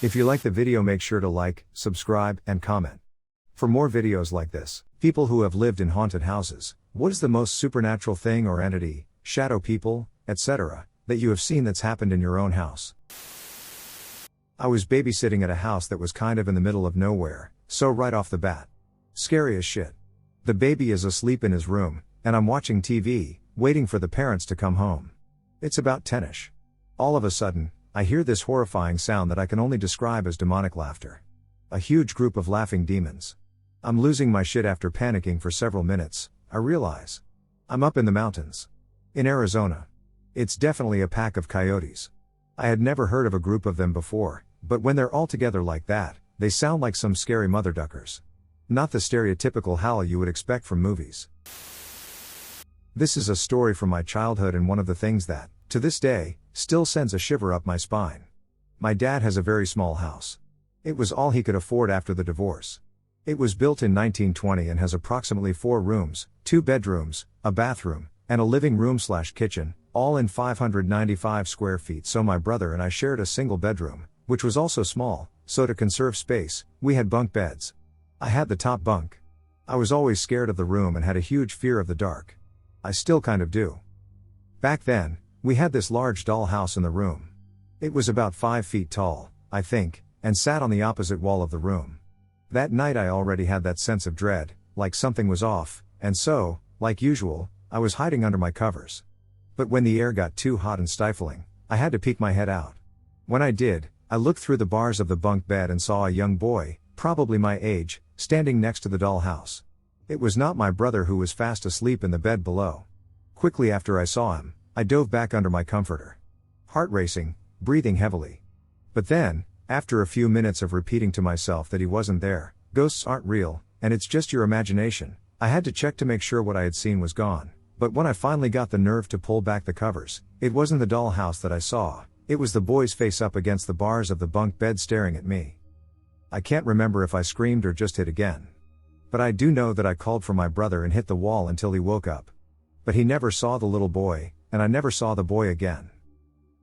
If you like the video, make sure to like, subscribe, and comment. For more videos like this, people who have lived in haunted houses, what is the most supernatural thing or entity, shadow people, etc., that you have seen that's happened in your own house? I was babysitting at a house that was kind of in the middle of nowhere, so right off the bat, scary as shit. The baby is asleep in his room, and I'm watching TV, waiting for the parents to come home. It's about 10ish. All of a sudden, I hear this horrifying sound that I can only describe as demonic laughter. A huge group of laughing demons. I'm losing my shit after panicking for several minutes. I realize I'm up in the mountains. In Arizona. It's definitely a pack of coyotes. I had never heard of a group of them before, but when they're all together like that, they sound like some scary mother duckers. Not the stereotypical howl you would expect from movies. This is a story from my childhood and one of the things that, to this day, still sends a shiver up my spine. My dad has a very small house. It was all he could afford after the divorce. It was built in 1920 and has approximately 4 rooms, 2 bedrooms, a bathroom, and a living room/kitchen, all in 595 square feet. So my brother and I shared a single bedroom, which was also small, so to conserve space, we had bunk beds. I had the top bunk. I was always scared of the room and had a huge fear of the dark. I still kind of do. Back then, we had this large dollhouse in the room. It was about 5 feet tall, I think, and sat on the opposite wall of the room. That night I already had that sense of dread, like something was off, and so, like usual, I was hiding under my covers. But when the air got too hot and stifling, I had to peek my head out. When I did, I looked through the bars of the bunk bed and saw a young boy, probably my age, standing next to the dollhouse. It was not my brother, who was fast asleep in the bed below. Quickly after I saw him, I dove back under my comforter. Heart racing, breathing heavily. But then, after a few minutes of repeating to myself that he wasn't there, ghosts aren't real, and it's just your imagination, I had to check to make sure what I had seen was gone. But when I finally got the nerve to pull back the covers, it wasn't the dollhouse that I saw, it was the boy's face up against the bars of the bunk bed staring at me. I can't remember if I screamed or just hit again. But I do know that I called for my brother and hit the wall until he woke up. But he never saw the little boy, and I never saw the boy again.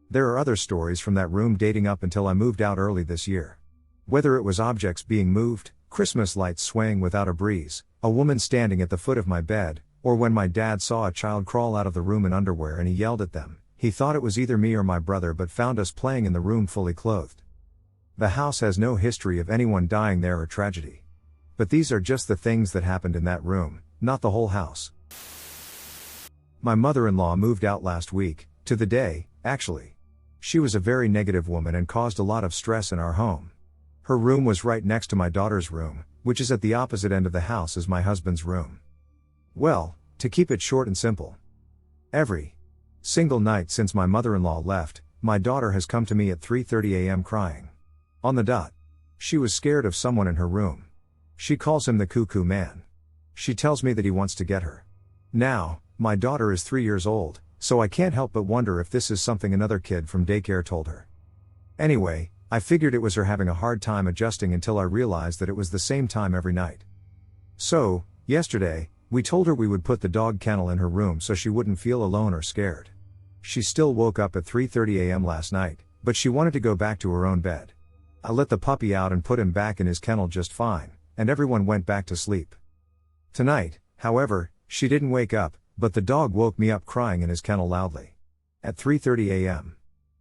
There are other stories from that room dating up until I moved out early this year. Whether it was objects being moved, Christmas lights swaying without a breeze, a woman standing at the foot of my bed, or when my dad saw a child crawl out of the room in underwear and he yelled at them, he thought it was either me or my brother but found us playing in the room fully clothed. The house has no history of anyone dying there or tragedy. But these are just the things that happened in that room, not the whole house. My mother-in-law moved out last week, to the day, actually. She was a very negative woman and caused a lot of stress in our home. Her room was right next to my daughter's room, which is at the opposite end of the house as my husband's room. Well, to keep it short and simple, every single night since my mother-in-law left, my daughter has come to me at 3:30 a.m. crying. On the dot. She was scared of someone in her room. She calls him the cuckoo man. She tells me that he wants to get her. Now, my daughter is 3 years old, so I can't help but wonder if this is something another kid from daycare told her. Anyway, I figured it was her having a hard time adjusting until I realized that it was the same time every night. So, yesterday, we told her we would put the dog kennel in her room so she wouldn't feel alone or scared. She still woke up at 3:30 a.m. last night, but she wanted to go back to her own bed. I let the puppy out and put him back in his kennel just fine, and everyone went back to sleep. Tonight, however, she didn't wake up, but the dog woke me up crying in his kennel loudly. At 3:30 a.m.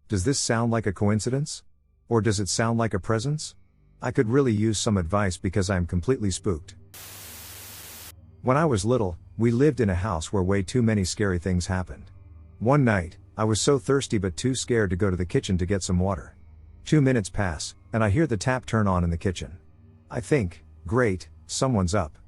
Does this sound like a coincidence? Or does it sound like a presence? I could really use some advice because I am completely spooked. When I was little, we lived in a house where way too many scary things happened. One night, I was so thirsty but too scared to go to the kitchen to get some water. 2 minutes pass, and I hear the tap turn on in the kitchen. I think, great, someone's up.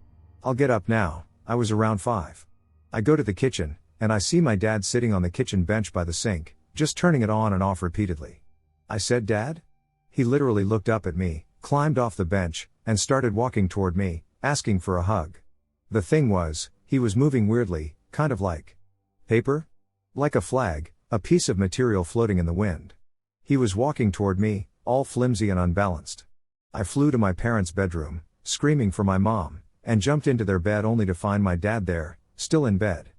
I'll get up now. I was around 5. I go to the kitchen, and I see my dad sitting on the kitchen bench by the sink, just turning it on and off repeatedly. I said, "Dad?" He literally looked up at me, climbed off the bench, and started walking toward me, asking for a hug. The thing was, he was moving weirdly, kind of like paper? Like a flag, a piece of material floating in the wind. He was walking toward me, all flimsy and unbalanced. I flew to my parents' bedroom, screaming for my mom, and jumped into their bed only to find my dad there, still in bed.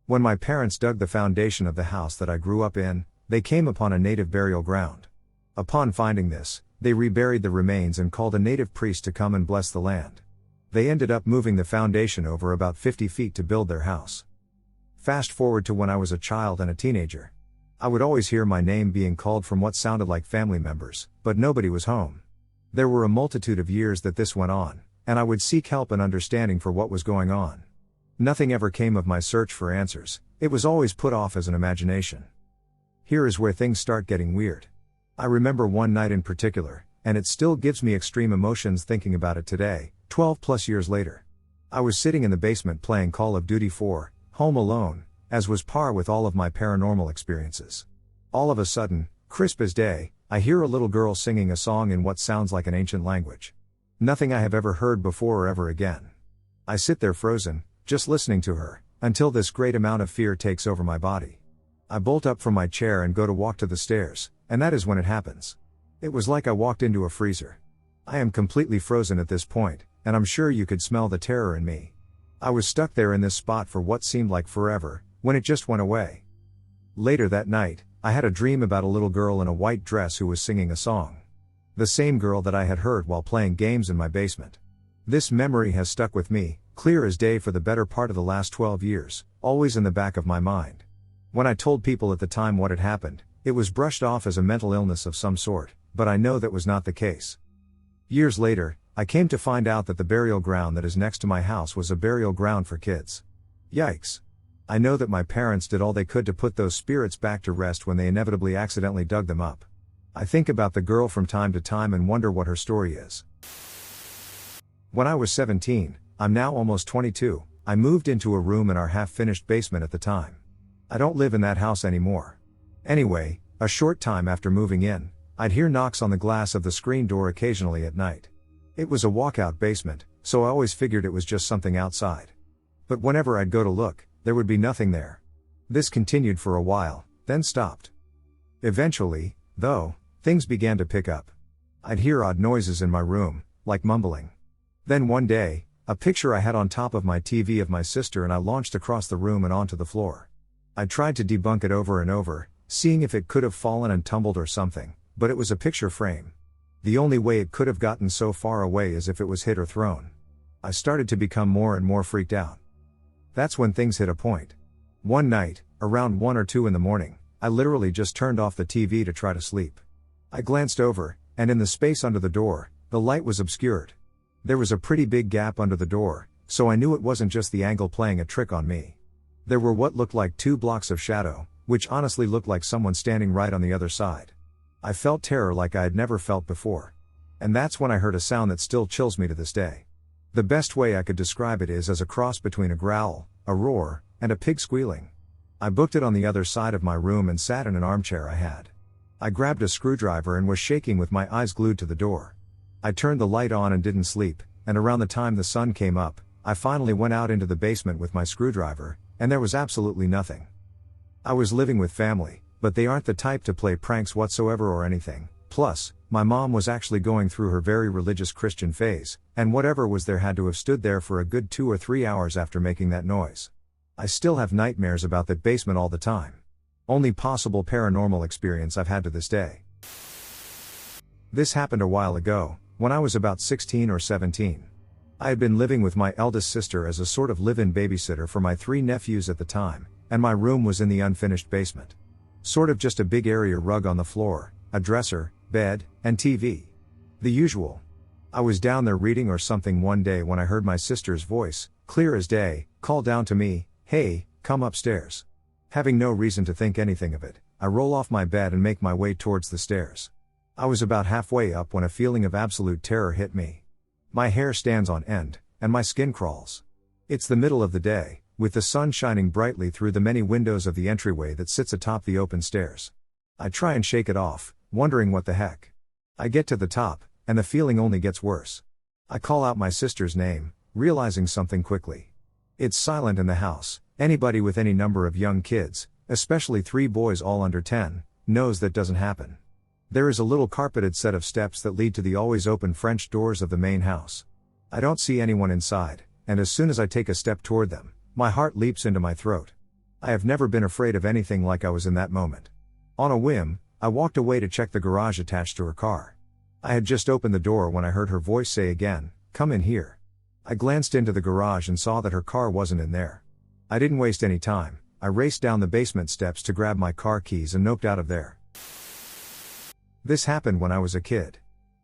When my parents dug the foundation of the house that I grew up in, they came upon a native burial ground. Upon finding this, they reburied the remains and called a native priest to come and bless the land. They ended up moving the foundation over about 50 feet to build their house. Fast forward to when I was a child and a teenager. I would always hear my name being called from what sounded like family members, but nobody was home. There were a multitude of years that this went on, and I would seek help and understanding for what was going on. Nothing ever came of my search for answers, it was always put off as an imagination. Here is where things start getting weird. I remember one night in particular, and it still gives me extreme emotions thinking about it today, 12 plus years later. I was sitting in the basement playing Call of Duty 4, Home Alone, as was par with all of my paranormal experiences. All of a sudden, crisp as day, I hear a little girl singing a song in what sounds like an ancient language. Nothing I have ever heard before or ever again. I sit there frozen, just listening to her, until this great amount of fear takes over my body. I bolt up from my chair and go to walk to the stairs, and that is when it happens. It was like I walked into a freezer. I am completely frozen at this point, and I'm sure you could smell the terror in me. I was stuck there in this spot for what seemed like forever, when it just went away. Later that night, I had a dream about a little girl in a white dress who was singing a song. The same girl that I had heard while playing games in my basement. This memory has stuck with me, clear as day for the better part of the last 12 years, always in the back of my mind. When I told people at the time what had happened, it was brushed off as a mental illness of some sort, but I know that was not the case. Years later, I came to find out that the burial ground that is next to my house was a burial ground for kids. Yikes. I know that my parents did all they could to put those spirits back to rest when they inevitably accidentally dug them up. I think about the girl from time to time and wonder what her story is. When I was 17, I'm now almost 22, I moved into a room in our half-finished basement at the time. I don't live in that house anymore. Anyway, a short time after moving in, I'd hear knocks on the glass of the screen door occasionally at night. It was a walkout basement, so I always figured it was just something outside. But whenever I'd go to look, there would be nothing there. This continued for a while, then stopped. Eventually, though, things began to pick up. I'd hear odd noises in my room, like mumbling. Then one day, a picture I had on top of my TV of my sister and I launched across the room and onto the floor. I tried to debunk it over and over, seeing if it could have fallen and tumbled or something, but it was a picture frame. The only way it could have gotten so far away is if it was hit or thrown. I started to become more and more freaked out. That's when things hit a point. One night, around 1 or 2 in the morning, I literally just turned off the TV to try to sleep. I glanced over, and in the space under the door, the light was obscured. There was a pretty big gap under the door, so I knew it wasn't just the angle playing a trick on me. There were what looked like 2 blocks of shadow, which honestly looked like someone standing right on the other side. I felt terror like I had never felt before. And that's when I heard a sound that still chills me to this day. The best way I could describe it is as a cross between a growl, a roar, and a pig squealing. I booked it on the other side of my room and sat in an armchair I had. I grabbed a screwdriver and was shaking with my eyes glued to the door. I turned the light on and didn't sleep, and around the time the sun came up, I finally went out into the basement with my screwdriver, and there was absolutely nothing. I was living with family, but they aren't the type to play pranks whatsoever or anything. Plus, my mom was actually going through her very religious Christian phase, and whatever was there had to have stood there for a good 2 or 3 hours after making that noise. I still have nightmares about that basement all the time. Only possible paranormal experience I've had to this day. This happened a while ago, when I was about 16 or 17. I had been living with my eldest sister as a sort of live-in babysitter for my 3 nephews at the time, and my room was in the unfinished basement. Sort of just a big area rug on the floor, a dresser, bed, and TV. The usual. I was down there reading or something one day when I heard my sister's voice, clear as day, call down to me, "Hey, come upstairs." Having no reason to think anything of it, I roll off my bed and make my way towards the stairs. I was about halfway up when a feeling of absolute terror hit me. My hair stands on end, and my skin crawls. It's the middle of the day, with the sun shining brightly through the many windows of the entryway that sits atop the open stairs. I try and shake it off, wondering what the heck. I get to the top, and the feeling only gets worse. I call out my sister's name, realizing something quickly. It's silent in the house. Anybody with any number of young kids, especially 3 boys all under 10, knows that doesn't happen. There is a little carpeted set of steps that lead to the always open French doors of the main house. I don't see anyone inside, and as soon as I take a step toward them, my heart leaps into my throat. I have never been afraid of anything like I was in that moment. On a whim, I walked away to check the garage attached to her car. I had just opened the door when I heard her voice say again, "Come in here." I glanced into the garage and saw that her car wasn't in there. I didn't waste any time. I raced down the basement steps to grab my car keys and noped out of there. This happened when I was a kid.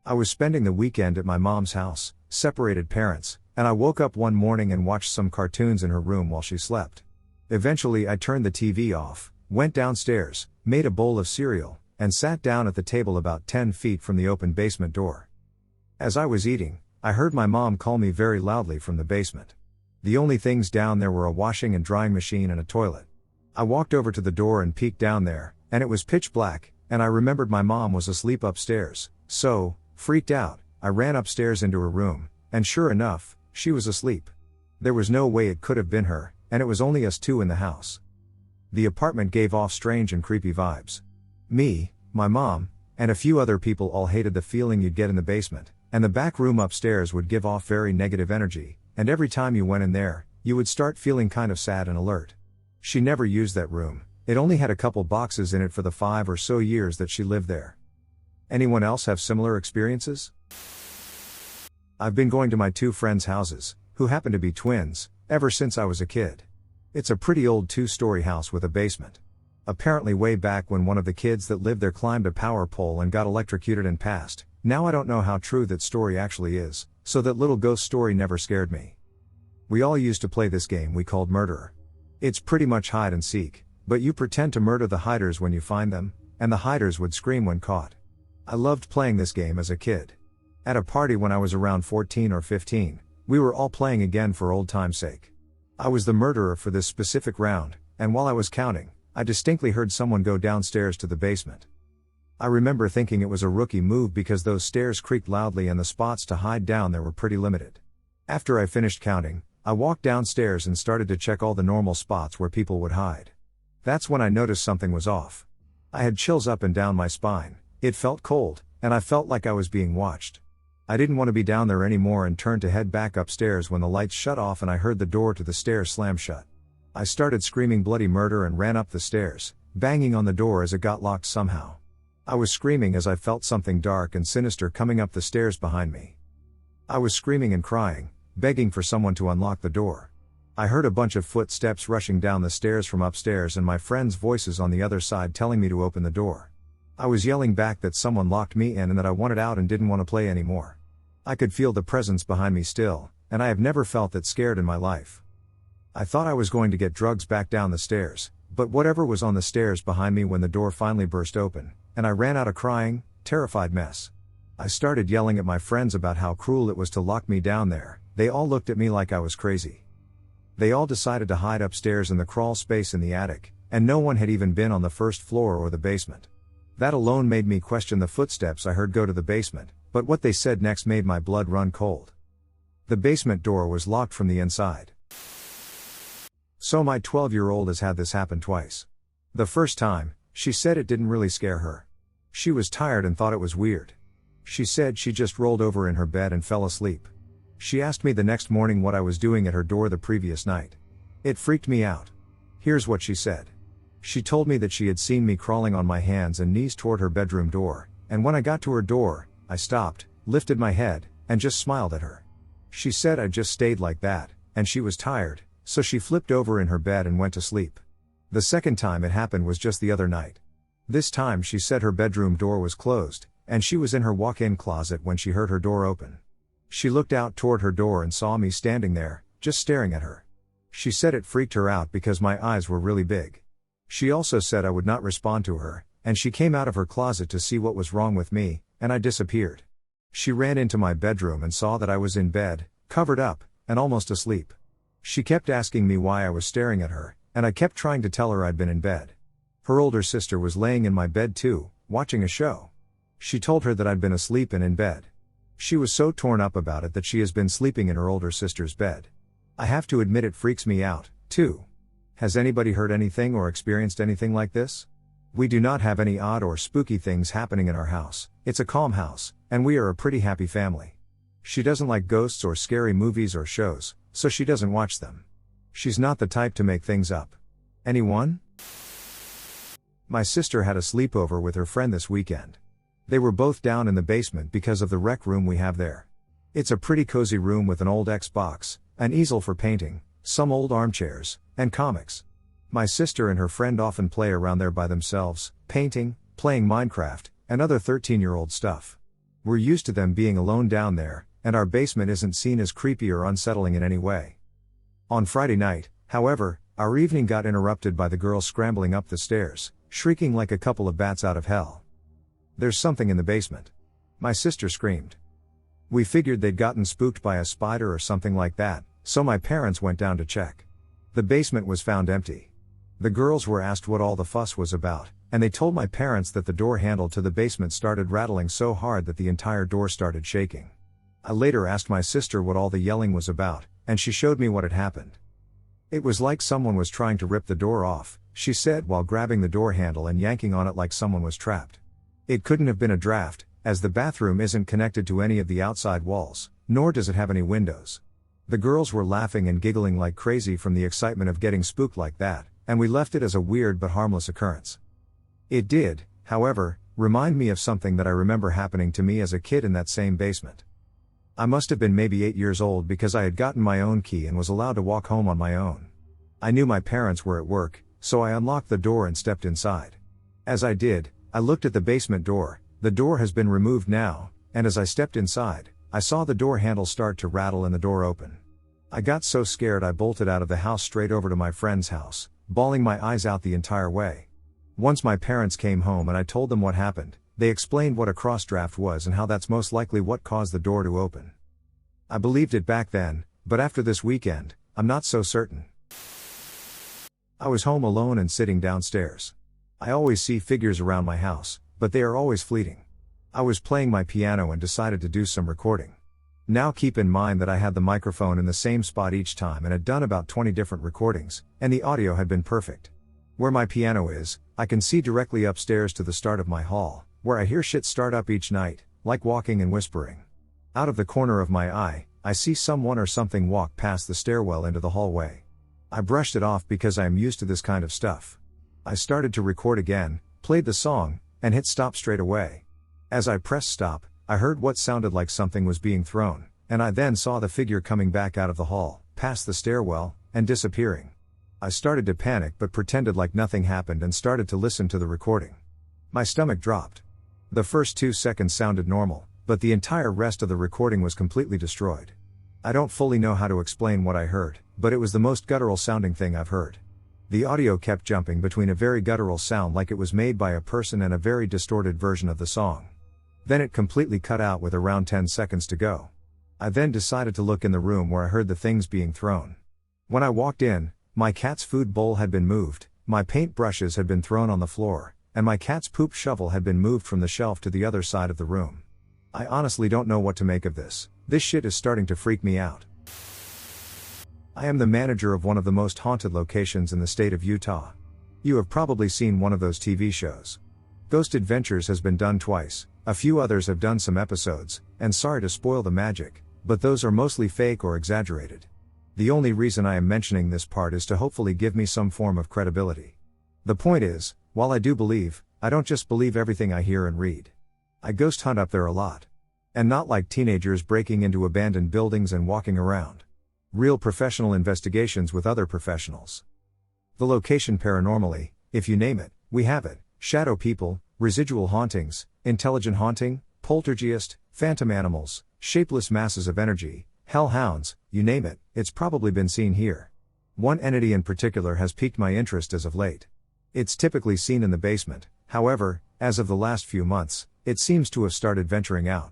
I was spending the weekend at my mom's house, separated parents, and I woke up one morning and watched some cartoons in her room while she slept. Eventually I turned the TV off, went downstairs, made a bowl of cereal, and sat down at the table about 10 feet from the open basement door. As I was eating, I heard my mom call me very loudly from the basement. The only things down there were a washing and drying machine and a toilet. I walked over to the door and peeked down there, and it was pitch black, and I remembered my mom was asleep upstairs, so, freaked out, I ran upstairs into her room, and sure enough, she was asleep. There was no way it could have been her, and it was only us two in the house. The apartment gave off strange and creepy vibes. Me, my mom, and a few other people all hated the feeling you'd get in the basement, and the back room upstairs would give off very negative energy, and every time you went in there, you would start feeling kind of sad and alert. She never used that room, it only had a couple boxes in it for the 5 or so years that she lived there. Anyone else have similar experiences? I've been going to my 2 friends' houses, who happen to be twins, ever since I was a kid. It's a pretty old 2-story house with a basement. Apparently way back when one of the kids that lived there climbed a power pole and got electrocuted and passed. Now I don't know how true that story actually is, so that little ghost story never scared me. We all used to play this game we called Murderer. It's pretty much hide and seek, but you pretend to murder the hiders when you find them, and the hiders would scream when caught. I loved playing this game as a kid. At a party when I was around 14 or 15, we were all playing again for old time's sake. I was the murderer for this specific round, and while I was counting, I distinctly heard someone go downstairs to the basement. I remember thinking it was a rookie move because those stairs creaked loudly and the spots to hide down there were pretty limited. After I finished counting, I walked downstairs and started to check all the normal spots where people would hide. That's when I noticed something was off. I had chills up and down my spine, it felt cold, and I felt like I was being watched. I didn't want to be down there anymore and turned to head back upstairs when the lights shut off and I heard the door to the stairs slam shut. I started screaming bloody murder and ran up the stairs, banging on the door as it got locked somehow. I was screaming as I felt something dark and sinister coming up the stairs behind me. I was screaming and crying, begging for someone to unlock the door. I heard a bunch of footsteps rushing down the stairs from upstairs and my friends' voices on the other side telling me to open the door. I was yelling back that someone locked me in and that I wanted out and didn't want to play anymore. I could feel the presence behind me still, and I have never felt that scared in my life. I thought I was going to get drugs back down the stairs, but whatever was on the stairs behind me when the door finally burst open, and I ran out a crying, terrified mess. I started yelling at my friends about how cruel it was to lock me down there. They all looked at me like I was crazy. They all decided to hide upstairs in the crawl space in the attic, and no one had even been on the first floor or the basement. That alone made me question the footsteps I heard go to the basement, but what they said next made my blood run cold. The basement door was locked from the inside. So my 12-year-old has had this happen twice. The first time, she said it didn't really scare her. She was tired and thought it was weird. She said she just rolled over in her bed and fell asleep. She asked me the next morning what I was doing at her door the previous night. It freaked me out. Here's what she said. She told me that she had seen me crawling on my hands and knees toward her bedroom door, and when I got to her door, I stopped, lifted my head, and just smiled at her. She said I just stayed like that, and she was tired, so she flipped over in her bed and went to sleep. The second time it happened was just the other night. This time she said her bedroom door was closed, and she was in her walk-in closet when she heard her door open. She looked out toward her door and saw me standing there, just staring at her. She said it freaked her out because my eyes were really big. She also said I would not respond to her, and she came out of her closet to see what was wrong with me, and I disappeared. She ran into my bedroom and saw that I was in bed, covered up, and almost asleep. She kept asking me why I was staring at her, and I kept trying to tell her I'd been in bed. Her older sister was laying in my bed too, watching a show. She told her that I'd been asleep and in bed. She was so torn up about it that she has been sleeping in her older sister's bed. I have to admit it freaks me out, too. Has anybody heard anything or experienced anything like this? We do not have any odd or spooky things happening in our house. It's a calm house, and we are a pretty happy family. She doesn't like ghosts or scary movies or shows, so she doesn't watch them. She's not the type to make things up. Anyone? My sister had a sleepover with her friend this weekend. They were both down in the basement because of the rec room we have there. It's a pretty cozy room with an old Xbox, an easel for painting, some old armchairs, and comics. My sister and her friend often play around there by themselves, painting, playing Minecraft, and other 13-year-old stuff. We're used to them being alone down there, and our basement isn't seen as creepy or unsettling in any way. On Friday night, however, our evening got interrupted by the girls scrambling up the stairs, shrieking like a couple of bats out of hell. "There's something in the basement," my sister screamed. We figured they'd gotten spooked by a spider or something like that, so my parents went down to check. The basement was found empty. The girls were asked what all the fuss was about, and they told my parents that the door handle to the basement started rattling so hard that the entire door started shaking. I later asked my sister what all the yelling was about, and she showed me what had happened. "It was like someone was trying to rip the door off," she said while grabbing the door handle and yanking on it like someone was trapped. "It couldn't have been a draft, as the bathroom isn't connected to any of the outside walls, nor does it have any windows." The girls were laughing and giggling like crazy from the excitement of getting spooked like that, and we left it as a weird but harmless occurrence. It did, however, remind me of something that I remember happening to me as a kid in that same basement. I must have been maybe 8 years old because I had gotten my own key and was allowed to walk home on my own. I knew my parents were at work, so I unlocked the door and stepped inside. As I did, I looked at the basement door. The door has been removed now, and as I stepped inside, I saw the door handle start to rattle and the door open. I got so scared I bolted out of the house straight over to my friend's house, bawling my eyes out the entire way. Once my parents came home and I told them what happened, they explained what a cross-draft was and how that's most likely what caused the door to open. I believed it back then, but after this weekend, I'm not so certain. I was home alone and sitting downstairs. I always see figures around my house, but they are always fleeting. I was playing my piano and decided to do some recording. Now keep in mind that I had the microphone in the same spot each time and had done about 20 different recordings, and the audio had been perfect. Where my piano is, I can see directly upstairs to the start of my hall, where I hear shit start up each night, like walking and whispering. Out of the corner of my eye, I see someone or something walk past the stairwell into the hallway. I brushed it off because I am used to this kind of stuff. I started to record again, played the song, and hit stop straight away. As I pressed stop, I heard what sounded like something was being thrown, and I then saw the figure coming back out of the hall, past the stairwell, and disappearing. I started to panic but pretended like nothing happened and started to listen to the recording. My stomach dropped. The first 2 seconds sounded normal, but the entire rest of the recording was completely destroyed. I don't fully know how to explain what I heard, but it was the most guttural sounding thing I've heard. The audio kept jumping between a very guttural sound like it was made by a person and a very distorted version of the song. Then it completely cut out with around 10 seconds to go. I then decided to look in the room where I heard the things being thrown. When I walked in, my cat's food bowl had been moved, my paint brushes had been thrown on the floor, and my cat's poop shovel had been moved from the shelf to the other side of the room. I honestly don't know what to make of this. This shit is starting to freak me out. I am the manager of one of the most haunted locations in the state of Utah. You have probably seen one of those TV shows. Ghost Adventures has been done twice, a few others have done some episodes, and sorry to spoil the magic, but those are mostly fake or exaggerated. The only reason I am mentioning this part is to hopefully give me some form of credibility. The point is, while I do believe, I don't just believe everything I hear and read. I ghost hunt up there a lot. And not like teenagers breaking into abandoned buildings and walking around. Real professional investigations with other professionals. The location paranormally, if you name it, we have it. Shadow people, residual hauntings, intelligent haunting, poltergeist, phantom animals, shapeless masses of energy, hellhounds, you name it, it's probably been seen here. One entity in particular has piqued my interest as of late. It's typically seen in the basement, however, as of the last few months, it seems to have started venturing out.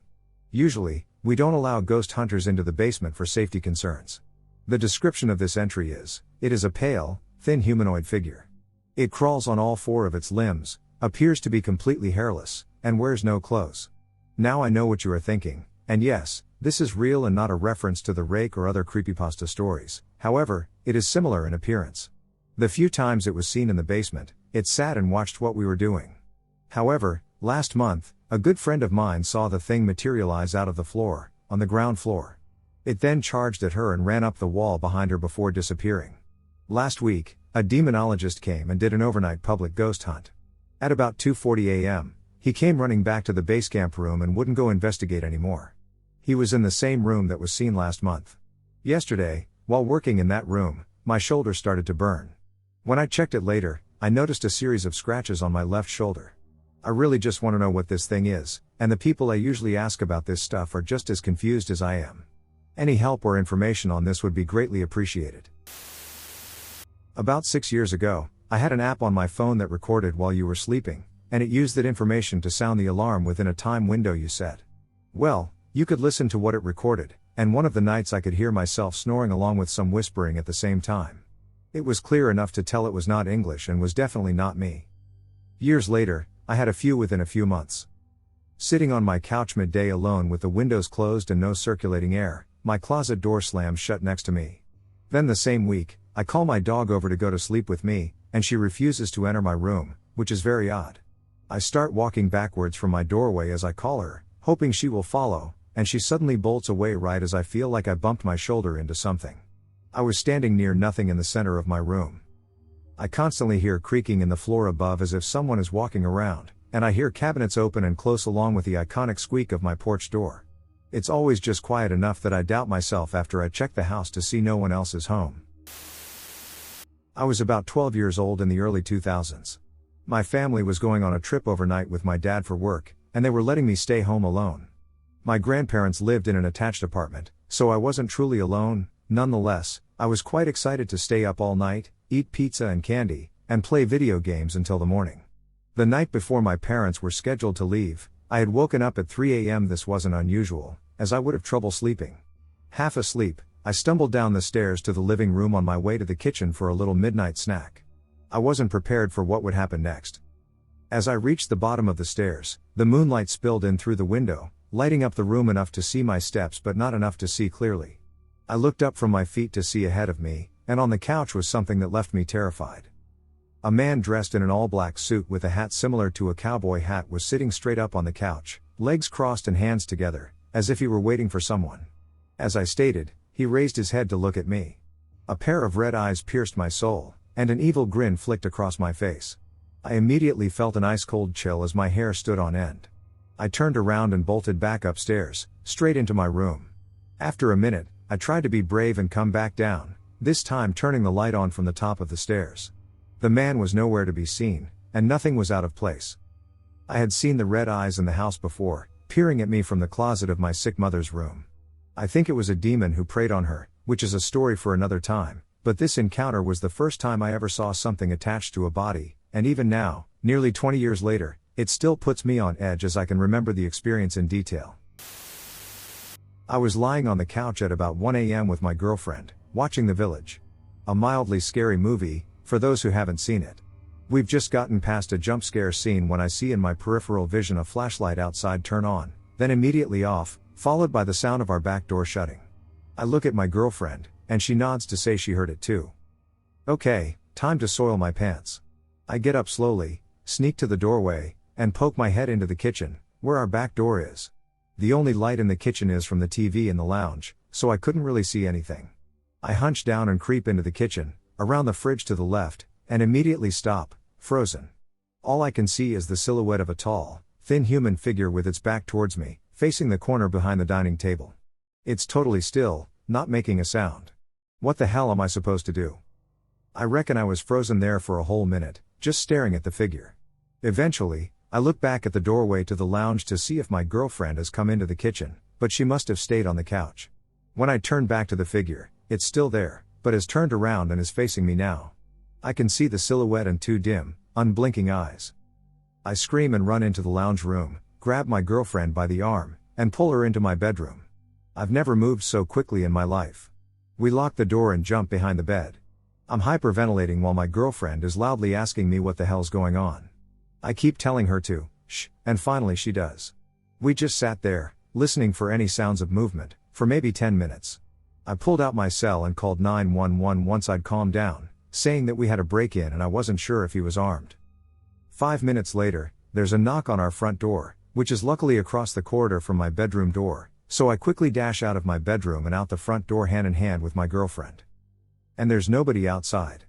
Usually, we don't allow ghost hunters into the basement for safety concerns. The description of this entry is, it is a pale, thin humanoid figure. It crawls on all 4 of its limbs, appears to be completely hairless, and wears no clothes. Now I know what you are thinking, and yes, this is real and not a reference to the rake or other creepypasta stories, however, it is similar in appearance. The few times it was seen in the basement, it sat and watched what we were doing. However, last month, a good friend of mine saw the thing materialize out of the floor, on the ground floor. It then charged at her and ran up the wall behind her before disappearing. Last week, a demonologist came and did an overnight public ghost hunt. At about 2:40 a.m., he came running back to the base camp room and wouldn't go investigate anymore. He was in the same room that was seen last month. Yesterday, while working in that room, my shoulder started to burn. When I checked it later, I noticed a series of scratches on my left shoulder. I really just want to know what this thing is, and the people I usually ask about this stuff are just as confused as I am. Any help or information on this would be greatly appreciated. About 6 years ago, I had an app on my phone that recorded while you were sleeping, and it used that information to sound the alarm within a time window you set. Well, you could listen to what it recorded, and one of the nights I could hear myself snoring along with some whispering at the same time. It was clear enough to tell it was not English and was definitely not me. Years later, I had a few within a few months. Sitting on my couch midday alone with the windows closed and no circulating air, my closet door slams shut next to me. Then the same week, I call my dog over to go to sleep with me, and she refuses to enter my room, which is very odd. I start walking backwards from my doorway as I call her, hoping she will follow, and she suddenly bolts away right as I feel like I bumped my shoulder into something. I was standing near nothing in the center of my room. I constantly hear creaking in the floor above as if someone is walking around, and I hear cabinets open and close along with the iconic squeak of my porch door. It's always just quiet enough that I doubt myself after I check the house to see no one else is home. I was about 12 years old in the early 2000s. My family was going on a trip overnight with my dad for work, and they were letting me stay home alone. My grandparents lived in an attached apartment, so I wasn't truly alone. Nonetheless, I was quite excited to stay up all night, eat pizza and candy, and play video games until the morning. The night before my parents were scheduled to leave, I had woken up at 3 a.m. This wasn't unusual, as I would have trouble sleeping. Half asleep, I stumbled down the stairs to the living room on my way to the kitchen for a little midnight snack. I wasn't prepared for what would happen next. As I reached the bottom of the stairs, the moonlight spilled in through the window, lighting up the room enough to see my steps but not enough to see clearly. I looked up from my feet to see ahead of me, and on the couch was something that left me terrified. A man dressed in an all-black suit with a hat similar to a cowboy hat was sitting straight up on the couch, legs crossed and hands together, as if he were waiting for someone. As I stated, he raised his head to look at me. A pair of red eyes pierced my soul, and an evil grin flicked across my face. I immediately felt an ice-cold chill as my hair stood on end. I turned around and bolted back upstairs, straight into my room. After a minute, I tried to be brave and come back down, this time turning the light on from the top of the stairs. The man was nowhere to be seen, and nothing was out of place. I had seen the red eyes in the house before, peering at me from the closet of my sick mother's room. I think it was a demon who preyed on her, which is a story for another time, but this encounter was the first time I ever saw something attached to a body, and even now, nearly 20 years later, it still puts me on edge as I can remember the experience in detail. I was lying on the couch at about 1 a.m. with my girlfriend, watching The Village. A mildly scary movie, for those who haven't seen it. We've just gotten past a jump scare scene when I see in my peripheral vision a flashlight outside turn on, then immediately off, followed by the sound of our back door shutting. I look at my girlfriend, and she nods to say she heard it too. Okay, time to soil my pants. I get up slowly, sneak to the doorway, and poke my head into the kitchen, where our back door is. The only light in the kitchen is from the TV in the lounge, so I couldn't really see anything. I hunch down and creep into the kitchen, around the fridge to the left, and immediately stop, frozen. All I can see is the silhouette of a tall, thin human figure with its back towards me, facing the corner behind the dining table. It's totally still, not making a sound. What the hell am I supposed to do? I reckon I was frozen there for a whole minute, just staring at the figure. Eventually, I look back at the doorway to the lounge to see if my girlfriend has come into the kitchen, but she must have stayed on the couch. When I turn back to the figure, it's still there, but has turned around and is facing me now. I can see the silhouette and two dim, unblinking eyes. I scream and run into the lounge room, grab my girlfriend by the arm, and pull her into my bedroom. I've never moved so quickly in my life. We lock the door and jump behind the bed. I'm hyperventilating while my girlfriend is loudly asking me what the hell's going on. I keep telling her to, shh, and finally she does. We just sat there, listening for any sounds of movement, for maybe 10 minutes. I pulled out my cell and called 911 once I'd calmed down, saying that we had a break-in and I wasn't sure if he was armed. 5 minutes later, there's a knock on our front door, which is luckily across the corridor from my bedroom door, so I quickly dash out of my bedroom and out the front door hand in hand with my girlfriend. And there's nobody outside.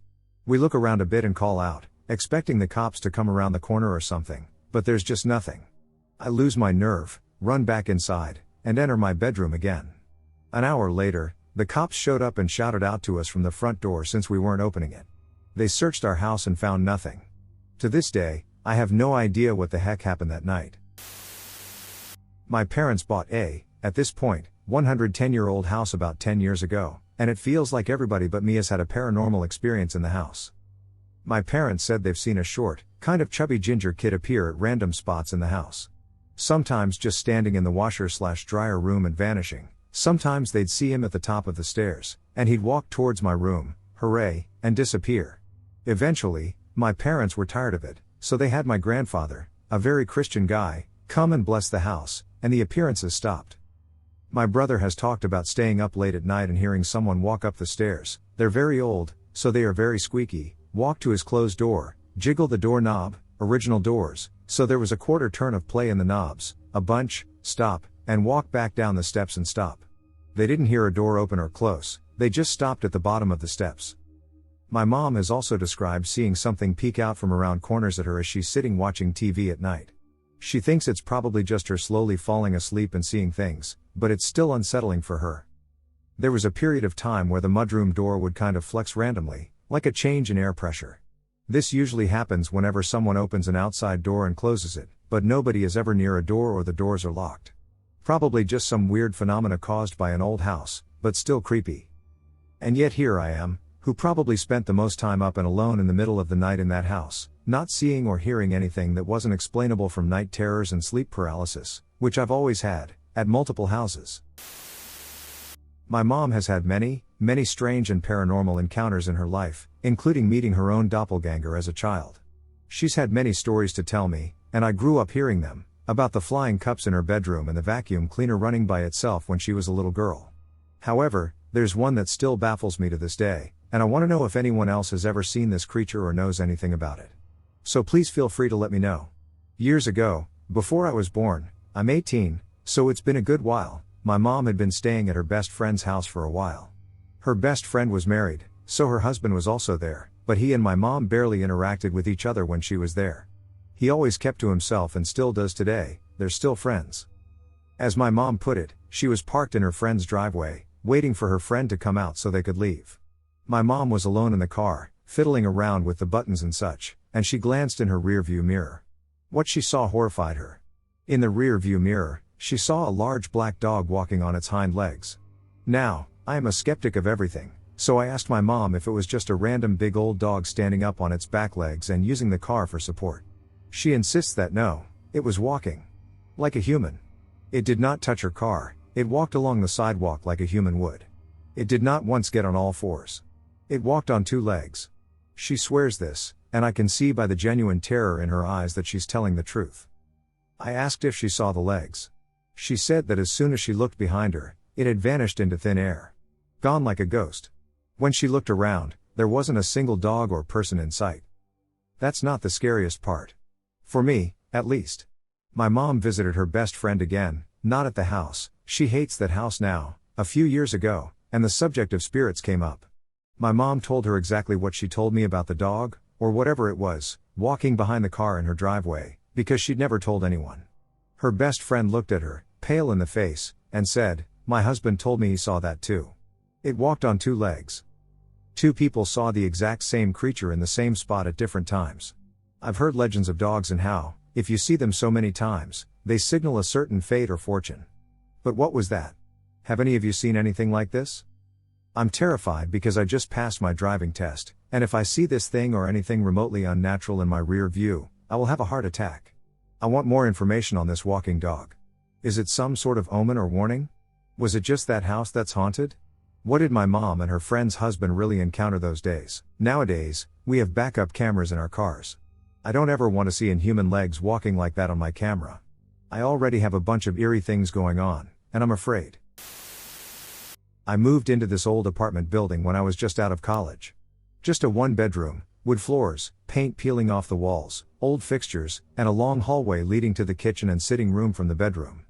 We look around a bit and call out, expecting the cops to come around the corner or something, but there's just nothing. I lose my nerve, run back inside, and enter my bedroom again. An hour later, the cops showed up and shouted out to us from the front door since we weren't opening it. They searched our house and found nothing. To this day, I have no idea what the heck happened that night. My parents bought at this point, 110-year-old house about 10 years ago, and it feels like everybody but me has had a paranormal experience in the house. My parents said they've seen a short, kind of chubby ginger kid appear at random spots in the house. Sometimes just standing in the washer/dryer room and vanishing. Sometimes they'd see him at the top of the stairs, and he'd walk towards my room, hooray, and disappear. Eventually, my parents were tired of it, so they had my grandfather, a very Christian guy, come and bless the house, and the appearances stopped. My brother has talked about staying up late at night and hearing someone walk up the stairs. They're very old, so they are very squeaky, walk to his closed door, jiggle the doorknob, original doors, so there was a quarter turn of play in the knobs, a bunch, stop, and walk back down the steps and stop. They didn't hear a door open or close, they just stopped at the bottom of the steps. My mom has also described seeing something peek out from around corners at her as she's sitting watching TV at night. She thinks it's probably just her slowly falling asleep and seeing things, but it's still unsettling for her. There was a period of time where the mudroom door would kind of flex randomly, like a change in air pressure. This usually happens whenever someone opens an outside door and closes it, but nobody is ever near a door or the doors are locked. Probably just some weird phenomena caused by an old house, but still creepy. And yet here I am, who probably spent the most time up and alone in the middle of the night in that house, not seeing or hearing anything that wasn't explainable from night terrors and sleep paralysis, which I've always had, at multiple houses. My mom has had many strange and paranormal encounters in her life, including meeting her own doppelganger as a child. She's had many stories to tell me, and I grew up hearing them, about the flying cups in her bedroom and the vacuum cleaner running by itself when she was a little girl. However, there's one that still baffles me to this day, and I want to know if anyone else has ever seen this creature or knows anything about it. So please feel free to let me know. Years ago, before I was born, I'm 18, so it's been a good while, my mom had been staying at her best friend's house for a while. Her best friend was married, so her husband was also there, but he and my mom barely interacted with each other when she was there. He always kept to himself and still does today, they're still friends. As my mom put it, she was parked in her friend's driveway, waiting for her friend to come out so they could leave. My mom was alone in the car, fiddling around with the buttons and such, and she glanced in her rearview mirror. What she saw horrified her. In the rearview mirror, she saw a large black dog walking on its hind legs. Now, I am a skeptic of everything, so I asked my mom if it was just a random big old dog standing up on its back legs and using the car for support. She insists that no, it was walking. Like a human. It did not touch her car, it walked along the sidewalk like a human would. It did not once get on all fours. It walked on two legs. She swears this, and I can see by the genuine terror in her eyes that she's telling the truth. I asked if she saw the legs. She said that as soon as she looked behind her, it had vanished into thin air. Gone like a ghost. When she looked around, there wasn't a single dog or person in sight. That's not the scariest part. For me, at least. My mom visited her best friend again, not at the house, she hates that house now, a few years ago, and the subject of spirits came up. My mom told her exactly what she told me about the dog, or whatever it was, walking behind the car in her driveway, because she'd never told anyone. Her best friend looked at her, pale in the face, and said, "My husband told me he saw that too. It walked on two legs." Two people saw the exact same creature in the same spot at different times. I've heard legends of dogs and how, if you see them so many times, they signal a certain fate or fortune. But what was that? Have any of you seen anything like this? I'm terrified because I just passed my driving test, and if I see this thing or anything remotely unnatural in my rear view, I will have a heart attack. I want more information on this walking dog. Is it some sort of omen or warning? Was it just that house that's haunted? What did my mom and her friend's husband really encounter those days? Nowadays, we have backup cameras in our cars. I don't ever want to see inhuman legs walking like that on my camera. I already have a bunch of eerie things going on, and I'm afraid. I moved into this old apartment building when I was just out of college. Just a one-bedroom, wood floors, paint peeling off the walls, old fixtures, and a long hallway leading to the kitchen and sitting room from the bedroom.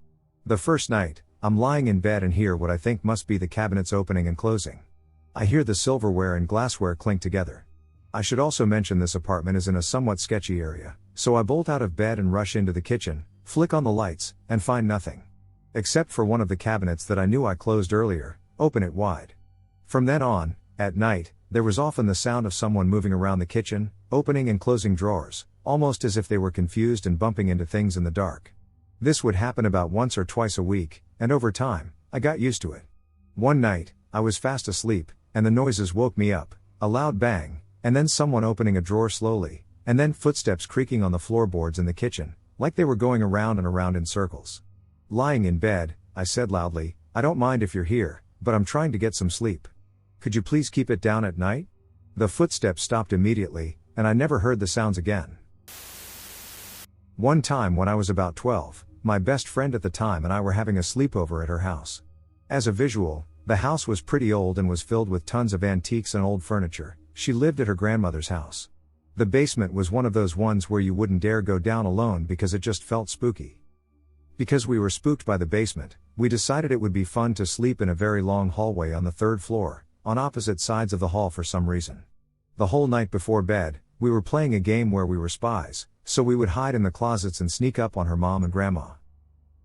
The first night, I'm lying in bed and hear what I think must be the cabinets opening and closing. I hear the silverware and glassware clink together. I should also mention this apartment is in a somewhat sketchy area, so I bolt out of bed and rush into the kitchen, flick on the lights, and find nothing. Except for one of the cabinets that I knew I closed earlier, open it wide. From then on, at night, there was often the sound of someone moving around the kitchen, opening and closing drawers, almost as if they were confused and bumping into things in the dark. This would happen about once or twice a week, and over time, I got used to it. One night, I was fast asleep, and the noises woke me up, a loud bang, and then someone opening a drawer slowly, and then footsteps creaking on the floorboards in the kitchen, like they were going around and around in circles. Lying in bed, I said loudly, "I don't mind if you're here, but I'm trying to get some sleep. Could you please keep it down at night?" The footsteps stopped immediately, and I never heard the sounds again. One time when I was about 12, my best friend at the time and I were having a sleepover at her house. As a visual, the house was pretty old and was filled with tons of antiques and old furniture. She lived at her grandmother's house. The basement was one of those ones where you wouldn't dare go down alone because it just felt spooky. Because we were spooked by the basement, we decided it would be fun to sleep in a very long hallway on the third floor, on opposite sides of the hall for some reason. The whole night before bed, we were playing a game where we were spies, so we would hide in the closets and sneak up on her mom and grandma.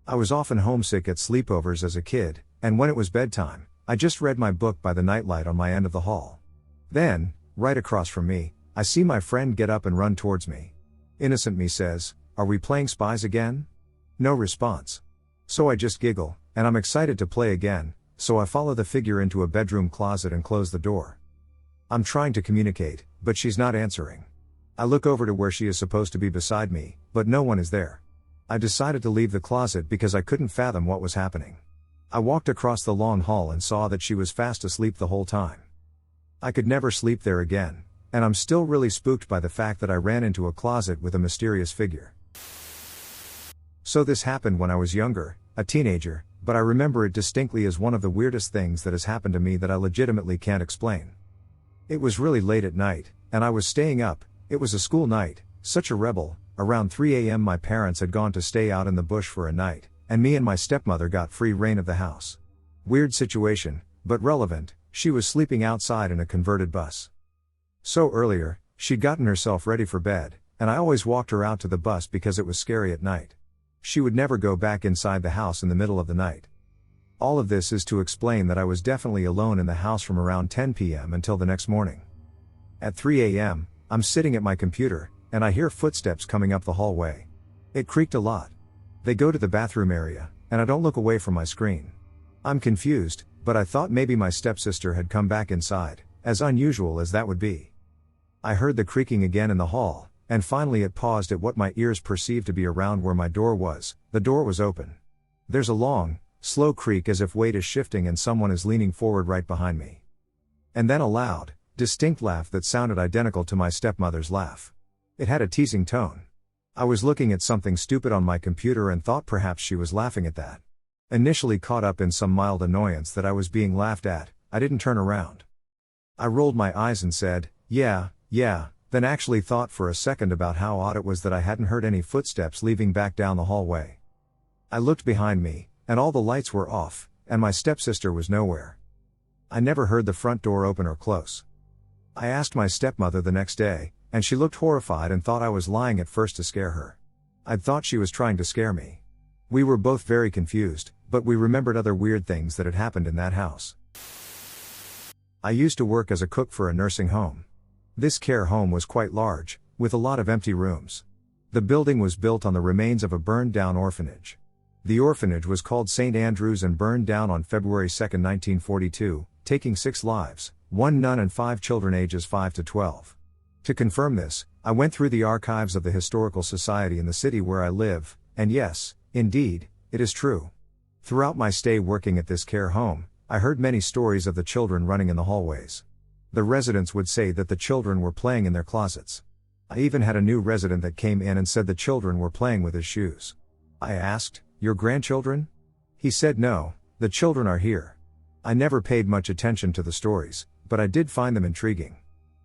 I was often homesick at sleepovers as a kid, and when it was bedtime, I just read my book by the nightlight on my end of the hall. Then, right across from me, I see my friend get up and run towards me. Innocent me says, "Are we playing spies again?" No response. So I just giggle, and I'm excited to play again, so I follow the figure into a bedroom closet and close the door. I'm trying to communicate, but she's not answering. I look over to where she is supposed to be beside me, but no one is there. I decided to leave the closet because I couldn't fathom what was happening. I walked across the long hall and saw that she was fast asleep the whole time. I could never sleep there again, and I'm still really spooked by the fact that I ran into a closet with a mysterious figure. So this happened when I was younger, a teenager, but I remember it distinctly as one of the weirdest things that has happened to me that I legitimately can't explain. It was really late at night, and I was staying up. It was a school night, such a rebel. Around 3 a.m. my parents had gone to stay out in the bush for a night, and me and my stepmother got free reign of the house. Weird situation, but relevant. She was sleeping outside in a converted bus. So earlier, she'd gotten herself ready for bed, and I always walked her out to the bus because it was scary at night. She would never go back inside the house in the middle of the night. All of this is to explain that I was definitely alone in the house from around 10 p.m. until the next morning. At 3 a.m., I'm sitting at my computer, and I hear footsteps coming up the hallway. It creaked a lot. They go to the bathroom area, and I don't look away from my screen. I'm confused, but I thought maybe my stepsister had come back inside, as unusual as that would be. I heard the creaking again in the hall, and finally it paused at what my ears perceived to be around where my door was. The door was open. There's a long, slow creak as if weight is shifting and someone is leaning forward right behind me. And then a loud, distinct laugh that sounded identical to my stepmother's laugh. It had a teasing tone. I was looking at something stupid on my computer and thought perhaps she was laughing at that. Initially caught up in some mild annoyance that I was being laughed at, I didn't turn around. I rolled my eyes and said, yeah, then actually thought for a second about how odd it was that I hadn't heard any footsteps leaving back down the hallway. I looked behind me, and all the lights were off, and my stepsister was nowhere. I never heard the front door open or close. I asked my stepmother the next day, and she looked horrified and thought I was lying at first to scare her. I'd thought she was trying to scare me. We were both very confused, but we remembered other weird things that had happened in that house. I used to work as a cook for a nursing home. This care home was quite large, with a lot of empty rooms. The building was built on the remains of a burned-down orphanage. The orphanage was called St. Andrew's and burned down on February 2, 1942, taking 6 lives, 1 nun and 5 children ages 5 to 12. To confirm this, I went through the archives of the Historical Society in the city where I live, and yes, indeed, it is true. Throughout my stay working at this care home, I heard many stories of the children running in the hallways. The residents would say that the children were playing in their closets. I even had a new resident that came in and said the children were playing with his shoes. I asked, "Your grandchildren?" He said no, the children are here. I never paid much attention to the stories, but I did find them intriguing.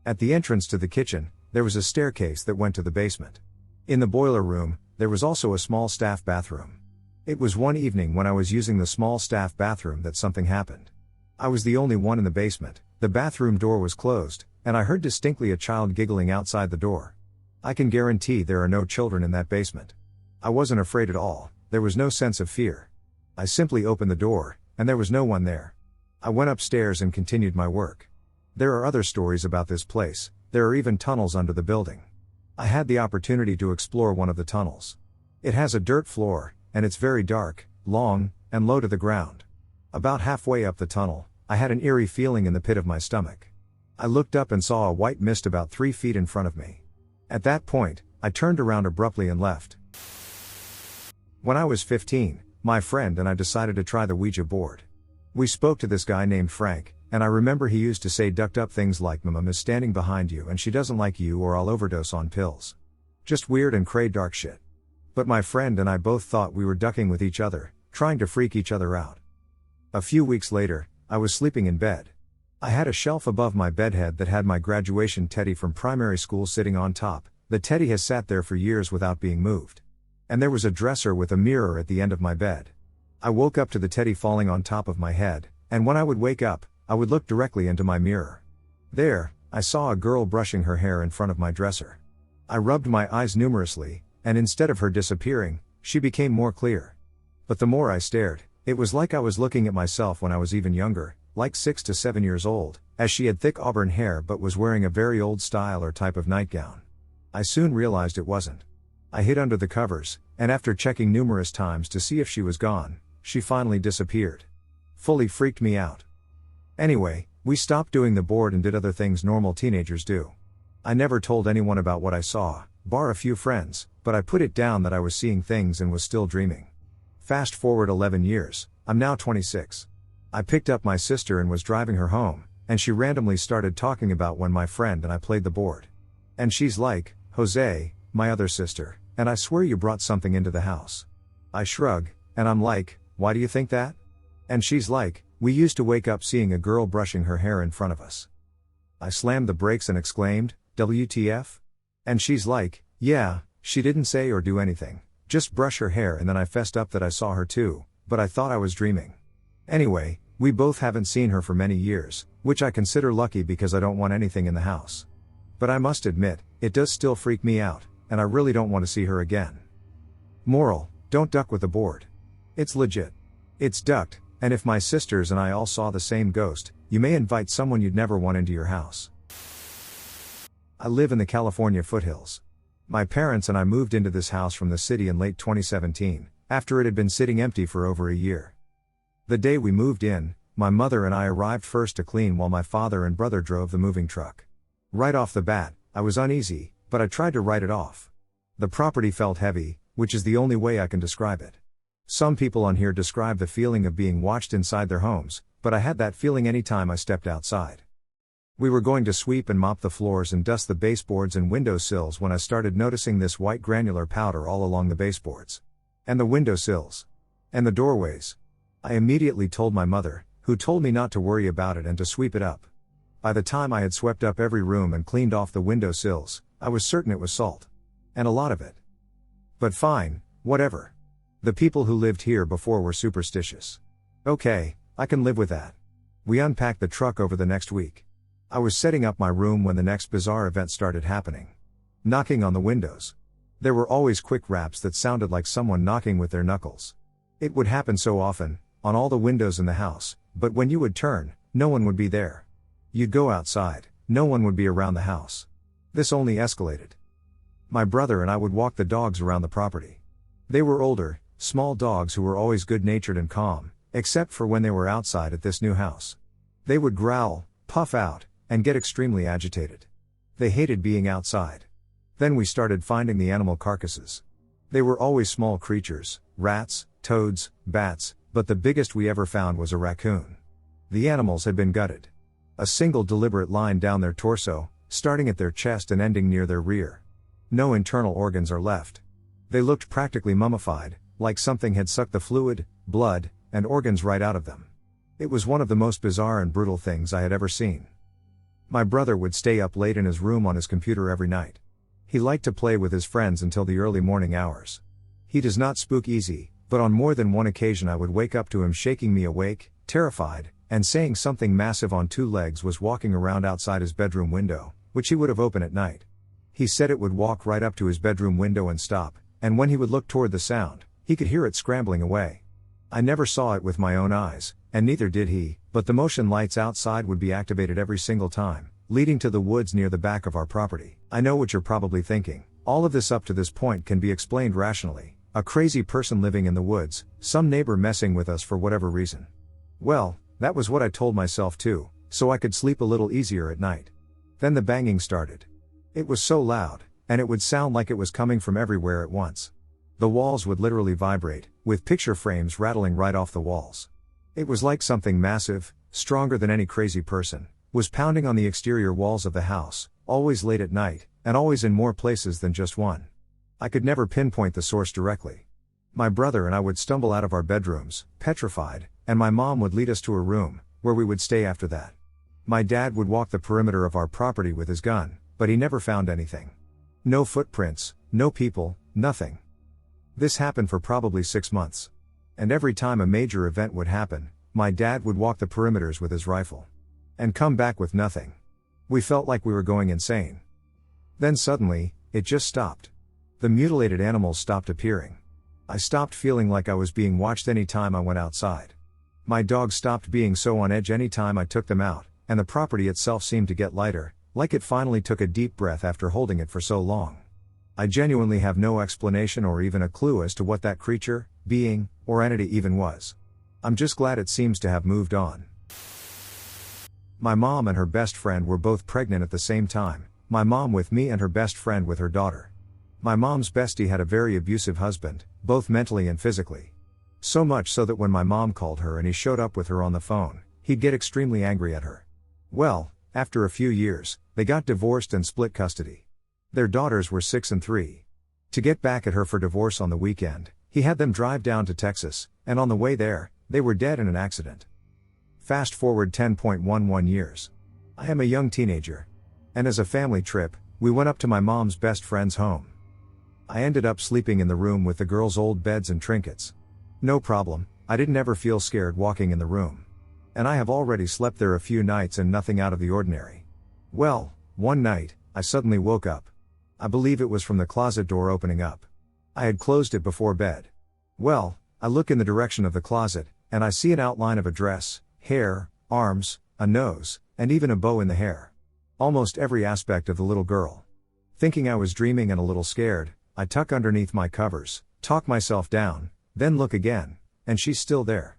At the entrance to the kitchen, there was a staircase that went to the basement. In the boiler room, there was also a small staff bathroom. It was one evening when I was using the small staff bathroom that something happened. I was the only one in the basement, the bathroom door was closed, and I heard distinctly a child giggling outside the door. I can guarantee there are no children in that basement. I wasn't afraid at all, there was no sense of fear. I simply opened the door, and there was no one there. I went upstairs and continued my work. There are other stories about this place, there are even tunnels under the building. I had the opportunity to explore one of the tunnels. It has a dirt floor, and it's very dark, long, and low to the ground. About halfway up the tunnel, I had an eerie feeling in the pit of my stomach. I looked up and saw a white mist about 3 feet in front of me. At that point, I turned around abruptly and left. When I was 15, my friend and I decided to try the Ouija board. We spoke to this guy named Frank, and I remember he used to say ducked up things like "Mom is standing behind you and she doesn't like you," or "I'll overdose on pills." Just weird and cray dark shit. But my friend and I both thought we were ducking with each other, trying to freak each other out. A few weeks later, I was sleeping in bed. I had a shelf above my bedhead that had my graduation teddy from primary school sitting on top. The teddy has sat there for years without being moved. And there was a dresser with a mirror at the end of my bed. I woke up to the teddy falling on top of my head, and when I would wake up, I would look directly into my mirror. There, I saw a girl brushing her hair in front of my dresser. I rubbed my eyes numerously, and instead of her disappearing, she became more clear. But the more I stared, it was like I was looking at myself when I was even younger, like 6 to 7 years old, as she had thick auburn hair but was wearing a very old style or type of nightgown. I soon realized it wasn't. I hid under the covers, and after checking numerous times to see if she was gone, she finally disappeared. Fully freaked me out. Anyway, we stopped doing the board and did other things normal teenagers do. I never told anyone about what I saw, bar a few friends, but I put it down that I was seeing things and was still dreaming. Fast forward 11 years, I'm now 26. I picked up my sister and was driving her home, and she randomly started talking about when my friend and I played the board. And she's like, "Jose, my other sister, and I swear you brought something into the house." I shrug, and I'm like, "Why do you think that?" And she's like, "We used to wake up seeing a girl brushing her hair in front of us." I slammed the brakes and exclaimed, "WTF?" And she's like, "Yeah, she didn't say or do anything, just brush her hair," and then I fessed up that I saw her too, but I thought I was dreaming. Anyway, we both haven't seen her for many years, which I consider lucky because I don't want anything in the house. But I must admit, it does still freak me out, and I really don't want to see her again. Moral: don't duck with the board. It's legit. It's ducked, and if my sisters and I all saw the same ghost, you may invite someone you'd never want into your house. I live in the California foothills. My parents and I moved into this house from the city in late 2017, after it had been sitting empty for over a year. The day we moved in, my mother and I arrived first to clean while my father and brother drove the moving truck. Right off the bat, I was uneasy, but I tried to write it off. The property felt heavy, which is the only way I can describe it. Some people on here describe the feeling of being watched inside their homes, but I had that feeling anytime I stepped outside. We were going to sweep and mop the floors and dust the baseboards and windowsills when I started noticing this white granular powder all along the baseboards. And the windowsills. And the doorways. I immediately told my mother, who told me not to worry about it and to sweep it up. By the time I had swept up every room and cleaned off the windowsills, I was certain it was salt. And a lot of it. But fine, whatever. The people who lived here before were superstitious. Okay, I can live with that. We unpacked the truck over the next week. I was setting up my room when the next bizarre event started happening. Knocking on the windows. There were always quick raps that sounded like someone knocking with their knuckles. It would happen so often, on all the windows in the house, but when you would turn, no one would be there. You'd go outside, no one would be around the house. This only escalated. My brother and I would walk the dogs around the property. They were older, small dogs who were always good-natured and calm, except for when they were outside at this new house. They would growl, puff out, and get extremely agitated. They hated being outside. Then we started finding the animal carcasses. They were always small creatures, rats, toads, bats, but the biggest we ever found was a raccoon. The animals had been gutted. A single deliberate line down their torso, starting at their chest and ending near their rear. No internal organs are left. They looked practically mummified, like something had sucked the fluid, blood, and organs right out of them. It was one of the most bizarre and brutal things I had ever seen. My brother would stay up late in his room on his computer every night. He liked to play with his friends until the early morning hours. He does not spook easy, but on more than one occasion I would wake up to him shaking me awake, terrified, and saying something massive on two legs was walking around outside his bedroom window, which he would have opened at night. He said it would walk right up to his bedroom window and stop, and when he would look toward the sound, he could hear it scrambling away. I never saw it with my own eyes, and neither did he, but the motion lights outside would be activated every single time, leading to the woods near the back of our property. I know what you're probably thinking. All of this up to this point can be explained rationally. A crazy person living in the woods, some neighbor messing with us for whatever reason. Well, that was what I told myself too, so I could sleep a little easier at night. Then the banging started. It was so loud, and it would sound like it was coming from everywhere at once. The walls would literally vibrate, with picture frames rattling right off the walls. It was like something massive, stronger than any crazy person, was pounding on the exterior walls of the house, always late at night, and always in more places than just one. I could never pinpoint the source directly. My brother and I would stumble out of our bedrooms, petrified, and my mom would lead us to a room, where we would stay after that. My dad would walk the perimeter of our property with his gun, but he never found anything. No footprints, no people, nothing. This happened for probably 6 months. And every time a major event would happen, my dad would walk the perimeters with his rifle. And come back with nothing. We felt like we were going insane. Then suddenly, it just stopped. The mutilated animals stopped appearing. I stopped feeling like I was being watched any time I went outside. My dogs stopped being so on edge any time I took them out, and the property itself seemed to get lighter, like it finally took a deep breath after holding it for so long. I genuinely have no explanation or even a clue as to what that creature, being, or entity even was. I'm just glad it seems to have moved on. My mom and her best friend were both pregnant at the same time, my mom with me and her best friend with her daughter. My mom's bestie had a very abusive husband, both mentally and physically. So much so that when my mom called her and he showed up with her on the phone, he'd get extremely angry at her. Well, after a few years, they got divorced and split custody. Their daughters were 6 and 3. To get back at her for divorce on the weekend, he had them drive down to Texas, and on the way there, they were dead in an accident. Fast forward 10.11 years. I am a young teenager. And as a family trip, we went up to my mom's best friend's home. I ended up sleeping in the room with the girls' old beds and trinkets. No problem, I didn't ever feel scared walking in the room. And I have already slept there a few nights and nothing out of the ordinary. Well, one night, I suddenly woke up. I believe it was from the closet door opening up. I had closed it before bed. Well, I look in the direction of the closet, and I see an outline of a dress, hair, arms, a nose, and even a bow in the hair. Almost every aspect of the little girl. Thinking I was dreaming and a little scared, I tuck underneath my covers, talk myself down, then look again, and she's still there.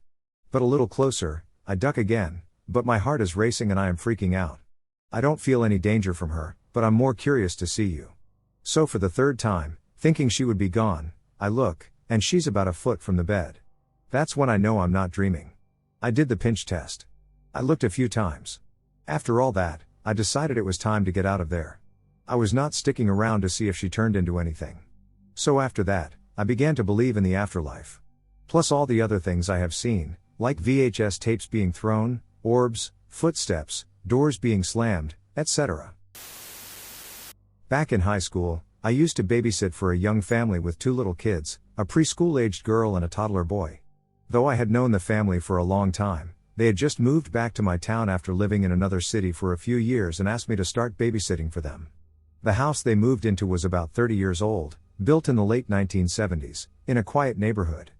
But a little closer, I duck again, but my heart is racing and I am freaking out. I don't feel any danger from her, but I'm more curious to see you. So for the third time, thinking she would be gone, I look, and she's about a foot from the bed. That's when I know I'm not dreaming. I did the pinch test. I looked a few times. After all that, I decided it was time to get out of there. I was not sticking around to see if she turned into anything. So after that, I began to believe in the afterlife. Plus all the other things I have seen, like VHS tapes being thrown, orbs, footsteps, doors being slammed, etc. Back in high school, I used to babysit for a young family with 2 little kids, a preschool-aged girl and a toddler boy. Though I had known the family for a long time, they had just moved back to my town after living in another city for a few years and asked me to start babysitting for them. The house they moved into was about 30 years old, built in the late 1970s, in a quiet neighborhood.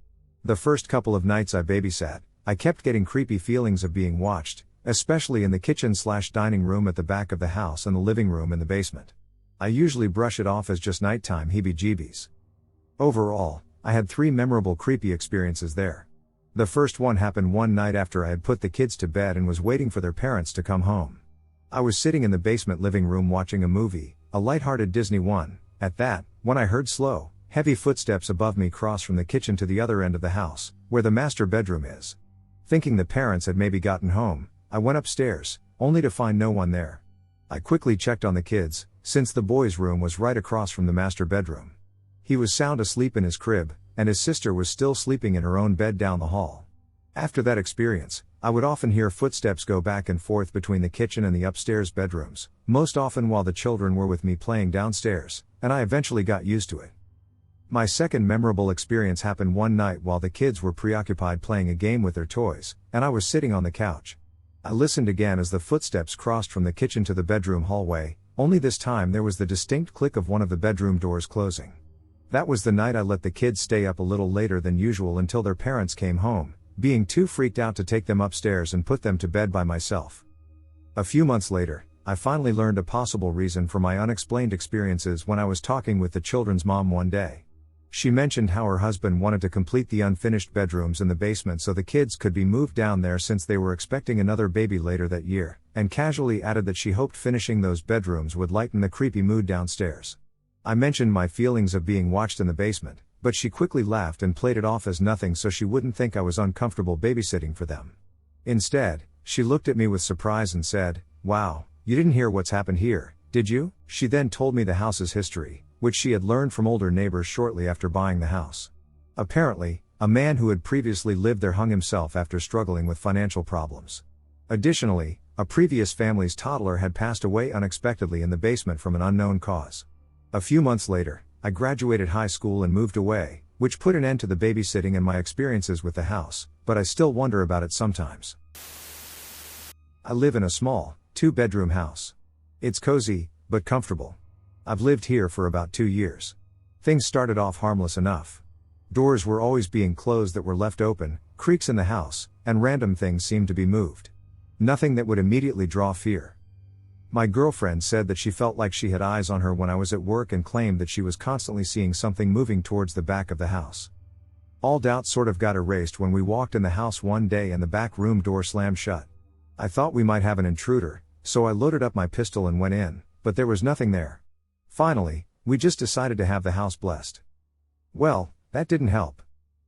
The first couple of nights I babysat, I kept getting creepy feelings of being watched, especially in the kitchen/dining room at the back of the house and the living room in the basement. I usually brush it off as just nighttime heebie-jeebies. Overall, I had 3 memorable creepy experiences there. The first one happened one night after I had put the kids to bed and was waiting for their parents to come home. I was sitting in the basement living room watching a movie, a lighthearted Disney one, at that, when I heard slow, heavy footsteps above me cross from the kitchen to the other end of the house, where the master bedroom is. Thinking the parents had maybe gotten home, I went upstairs, only to find no one there. I quickly checked on the kids, since the boy's room was right across from the master bedroom. He was sound asleep in his crib, and his sister was still sleeping in her own bed down the hall. After that experience, I would often hear footsteps go back and forth between the kitchen and the upstairs bedrooms, most often while the children were with me playing downstairs, and I eventually got used to it. My second memorable experience happened one night while the kids were preoccupied playing a game with their toys, and I was sitting on the couch. I listened again as the footsteps crossed from the kitchen to the bedroom hallway, only this time there was the distinct click of one of the bedroom doors closing. That was the night I let the kids stay up a little later than usual until their parents came home, being too freaked out to take them upstairs and put them to bed by myself. A few months later, I finally learned a possible reason for my unexplained experiences when I was talking with the children's mom one day. She mentioned how her husband wanted to complete the unfinished bedrooms in the basement so the kids could be moved down there since they were expecting another baby later that year, and casually added that she hoped finishing those bedrooms would lighten the creepy mood downstairs. I mentioned my feelings of being watched in the basement, but she quickly laughed and played it off as nothing so she wouldn't think I was uncomfortable babysitting for them. Instead, she looked at me with surprise and said, "Wow, you didn't hear what's happened here, did you?" She then told me the house's history, which she had learned from older neighbors shortly after buying the house. Apparently, a man who had previously lived there hung himself after struggling with financial problems. Additionally, a previous family's toddler had passed away unexpectedly in the basement from an unknown cause. A few months later, I graduated high school and moved away, which put an end to the babysitting and my experiences with the house, but I still wonder about it sometimes. I live in a small, 2-bedroom house. It's cozy, but comfortable. I've lived here for about 2 years. Things started off harmless enough. Doors were always being closed that were left open, creaks in the house, and random things seemed to be moved. Nothing that would immediately draw fear. My girlfriend said that she felt like she had eyes on her when I was at work and claimed that she was constantly seeing something moving towards the back of the house. All doubt sort of got erased when we walked in the house one day and the back room door slammed shut. I thought we might have an intruder, so I loaded up my pistol and went in, but there was nothing there. Finally, we just decided to have the house blessed. Well, that didn't help.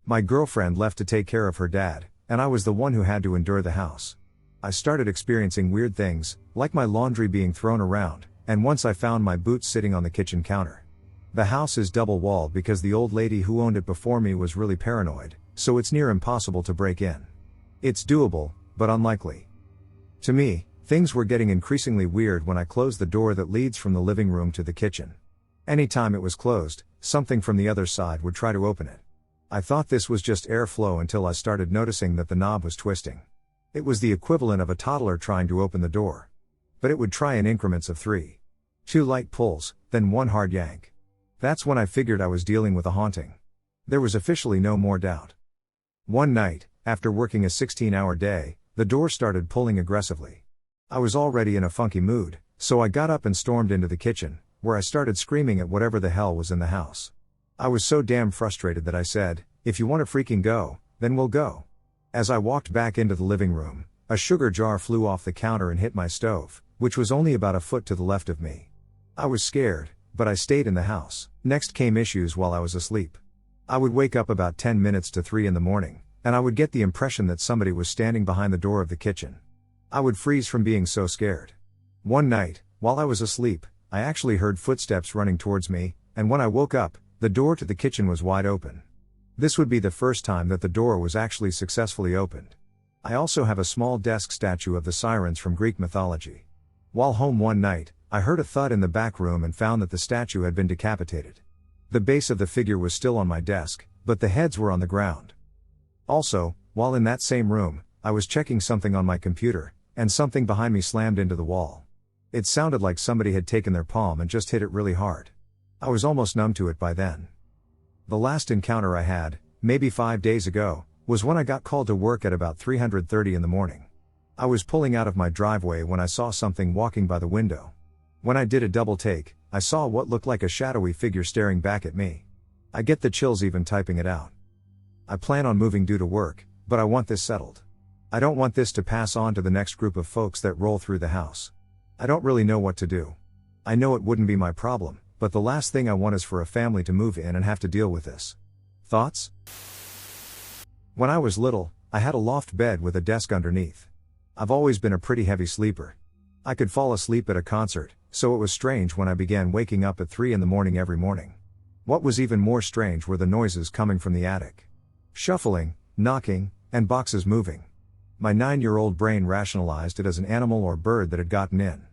My girlfriend left to take care of her dad, and I was the one who had to endure the house. I started experiencing weird things, like my laundry being thrown around, and once I found my boots sitting on the kitchen counter. The house is double-walled because the old lady who owned it before me was really paranoid, so it's near impossible to break in. It's doable, but unlikely. To me, things were getting increasingly weird when I closed the door that leads from the living room to the kitchen. Anytime it was closed, something from the other side would try to open it. I thought this was just airflow until I started noticing that the knob was twisting. It was the equivalent of a toddler trying to open the door. But it would try in increments of 3. 2 light pulls, then 1 hard yank. That's when I figured I was dealing with a haunting. There was officially no more doubt. One night, after working a 16-hour day, the door started pulling aggressively. I was already in a funky mood, so I got up and stormed into the kitchen, where I started screaming at whatever the hell was in the house. I was so damn frustrated that I said, "If you want to freaking go, then we'll go." As I walked back into the living room, a sugar jar flew off the counter and hit my stove, which was only about a foot to the left of me. I was scared, but I stayed in the house. Next came issues while I was asleep. I would wake up about 10 minutes to 3 in the morning, and I would get the impression that somebody was standing behind the door of the kitchen. I would freeze from being so scared. One night, while I was asleep, I actually heard footsteps running towards me, and when I woke up, the door to the kitchen was wide open. This would be the first time that the door was actually successfully opened. I also have a small desk statue of the sirens from Greek mythology. While home one night, I heard a thud in the back room and found that the statue had been decapitated. The base of the figure was still on my desk, but the heads were on the ground. Also, while in that same room, I was checking something on my computer, and something behind me slammed into the wall. It sounded like somebody had taken their palm and just hit it really hard. I was almost numb to it by then. The last encounter I had, maybe 5 days ago, was when I got called to work at about 3:30 in the morning. I was pulling out of my driveway when I saw something walking by the window. When I did a double take, I saw what looked like a shadowy figure staring back at me. I get the chills even typing it out. I plan on moving due to work, but I want this settled. I don't want this to pass on to the next group of folks that roll through the house. I don't really know what to do. I know it wouldn't be my problem, but the last thing I want is for a family to move in and have to deal with this. Thoughts? When I was little, I had a loft bed with a desk underneath. I've always been a pretty heavy sleeper. I could fall asleep at a concert, so it was strange when I began waking up at 3 in the morning every morning. What was even more strange were the noises coming from the attic. Shuffling, knocking, and boxes moving. My 9-year-old brain rationalized it as an animal or bird that had gotten in.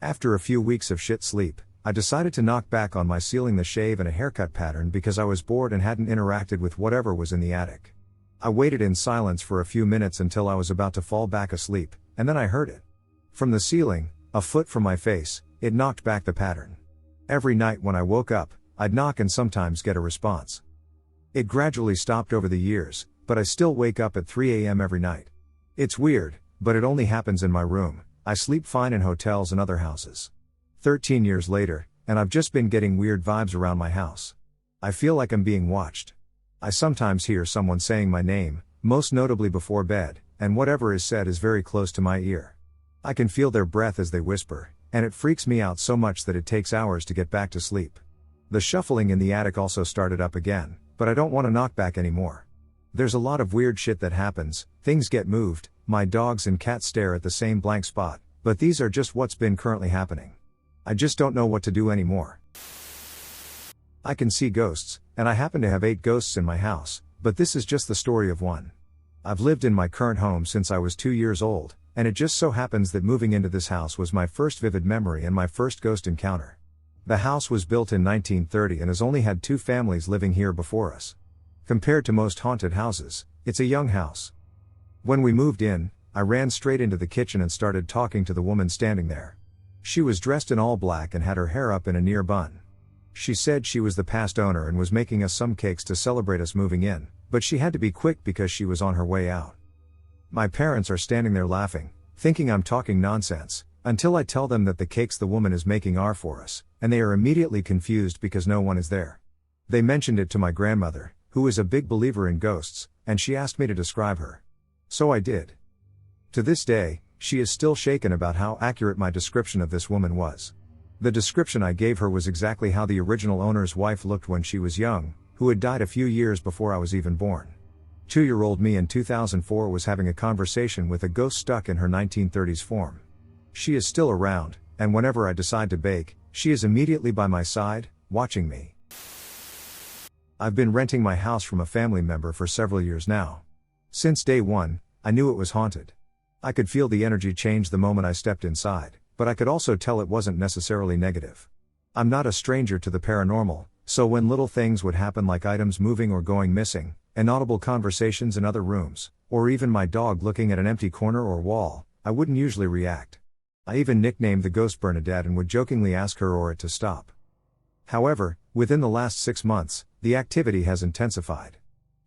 After a few weeks of shit sleep, I decided to knock back on my sealing the shave and a haircut pattern because I was bored and hadn't interacted with whatever was in the attic. I waited in silence for a few minutes until I was about to fall back asleep, and then I heard it. From the ceiling, a foot from my face, it knocked back the pattern. Every night when I woke up, I'd knock and sometimes get a response. It gradually stopped over the years, but I still wake up at 3 a.m. every night. It's weird, but it only happens in my room. I sleep fine in hotels and other houses. 13 years later, and I've just been getting weird vibes around my house. I feel like I'm being watched. I sometimes hear someone saying my name, most notably before bed, and whatever is said is very close to my ear. I can feel their breath as they whisper, and it freaks me out so much that it takes hours to get back to sleep. The shuffling in the attic also started up again, but I don't want to knock back anymore. There's a lot of weird shit that happens, things get moved, my dogs and cats stare at the same blank spot, but these are just what's been currently happening. I just don't know what to do anymore. I can see ghosts, and I happen to have 8 ghosts in my house, but this is just the story of one. I've lived in my current home since I was 2 years old, and it just so happens that moving into this house was my first vivid memory and my first ghost encounter. The house was built in 1930 and has only had 2 families living here before us. Compared to most haunted houses, it's a young house. When we moved in, I ran straight into the kitchen and started talking to the woman standing there. She was dressed in all black and had her hair up in a near bun. She said she was the past owner and was making us some cakes to celebrate us moving in, but she had to be quick because she was on her way out. My parents are standing there laughing, thinking I'm talking nonsense, until I tell them that the cakes the woman is making are for us, and they are immediately confused because no one is there. They mentioned it to my grandmother, who is a big believer in ghosts, and she asked me to describe her. So I did. To this day, she is still shaken about how accurate my description of this woman was. The description I gave her was exactly how the original owner's wife looked when she was young, who had died a few years before I was even born. 2-year-old me in 2004 was having a conversation with a ghost stuck in her 1930s form. She is still around, and whenever I decide to bake, she is immediately by my side, watching me. I've been renting my house from a family member for several years now. Since day one, I knew it was haunted. I could feel the energy change the moment I stepped inside, but I could also tell it wasn't necessarily negative. I'm not a stranger to the paranormal, so when little things would happen like items moving or going missing, inaudible conversations in other rooms, or even my dog looking at an empty corner or wall, I wouldn't usually react. I even nicknamed the ghost Bernadette and would jokingly ask her or it to stop. However, within the last 6 months, the activity has intensified.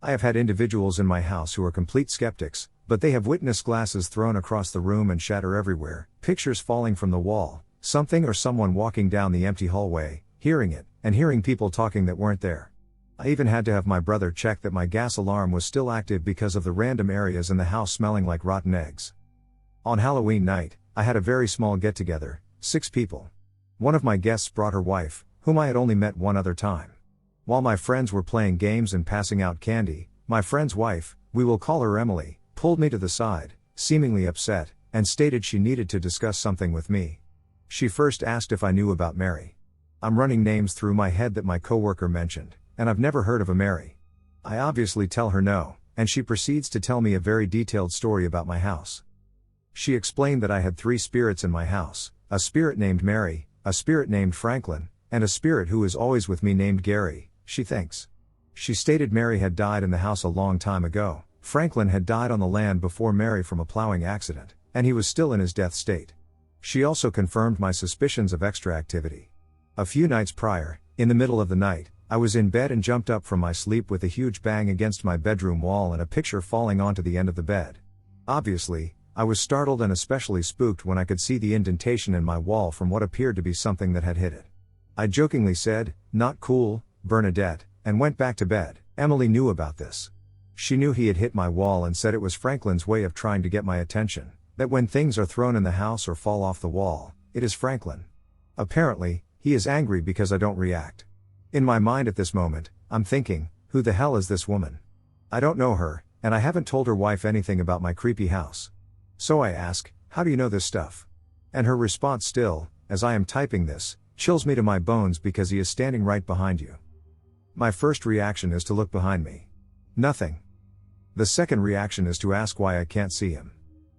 I have had individuals in my house who are complete skeptics, but they have witnessed glasses thrown across the room and shatter everywhere, pictures falling from the wall, something or someone walking down the empty hallway, hearing it, and hearing people talking that weren't there. I even had to have my brother check that my gas alarm was still active because of the random areas in the house smelling like rotten eggs. On Halloween night, I had a very small get-together, 6 people. One of my guests brought her wife, whom I had only met one other time. While my friends were playing games and passing out candy, my friend's wife, we will call her Emily, pulled me to the side, seemingly upset, and stated she needed to discuss something with me. She first asked if I knew about Mary. I'm running names through my head that my coworker mentioned, and I've never heard of a Mary. I obviously tell her no, and she proceeds to tell me a very detailed story about my house. She explained that I had 3 spirits in my house, a spirit named Mary, a spirit named Franklin, and a spirit who is always with me named Gary, she thinks. She stated Mary had died in the house a long time ago, Franklin had died on the land before Mary from a plowing accident, and he was still in his death state. She also confirmed my suspicions of extra activity. A few nights prior, in the middle of the night, I was in bed and jumped up from my sleep with a huge bang against my bedroom wall and a picture falling onto the end of the bed. Obviously, I was startled and especially spooked when I could see the indentation in my wall from what appeared to be something that had hit it. I jokingly said, "Not cool, Bernadette," and went back to bed. Emily knew about this. She knew he had hit my wall and said it was Franklin's way of trying to get my attention, that when things are thrown in the house or fall off the wall, it is Franklin. Apparently, he is angry because I don't react. In my mind at this moment, I'm thinking, who the hell is this woman? I don't know her, and I haven't told her wife anything about my creepy house. So I ask, how do you know this stuff? And her response still, as I am typing this, chills me to my bones because he is standing right behind you. My first reaction is to look behind me. Nothing. The second reaction is to ask why I can't see him.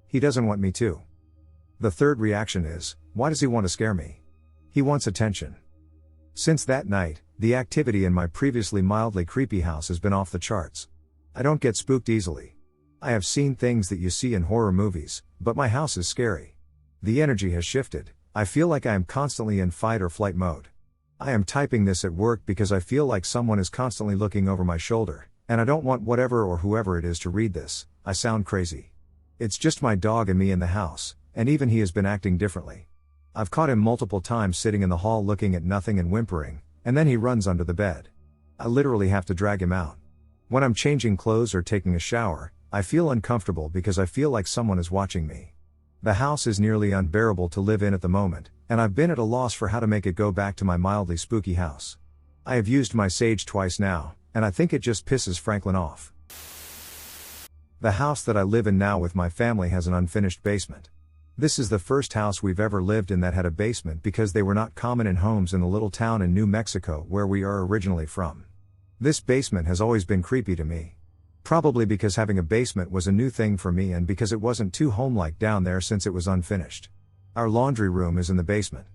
He doesn't want me to. The third reaction is, why does he want to scare me? He wants attention. Since that night, the activity in my previously mildly creepy house has been off the charts. I don't get spooked easily. I have seen things that you see in horror movies, but my house is scary. The energy has shifted. I feel like I am constantly in fight or flight mode. I am typing this at work because I feel like someone is constantly looking over my shoulder, and I don't want whatever or whoever it is to read this. I sound crazy. It's just my dog and me in the house, and even he has been acting differently. I've caught him multiple times sitting in the hall looking at nothing and whimpering, and then he runs under the bed. I literally have to drag him out. When I'm changing clothes or taking a shower, I feel uncomfortable because I feel like someone is watching me. The house is nearly unbearable to live in at the moment, and I've been at a loss for how to make it go back to my mildly spooky house. I have used my sage twice now, and I think it just pisses Franklin off. The house that I live in now with my family has an unfinished basement. This is the first house we've ever lived in that had a basement because they were not common in homes in the little town in New Mexico where we are originally from. This basement has always been creepy to me. Probably because having a basement was a new thing for me and because it wasn't too homelike down there since it was unfinished. Our laundry room is in the basement.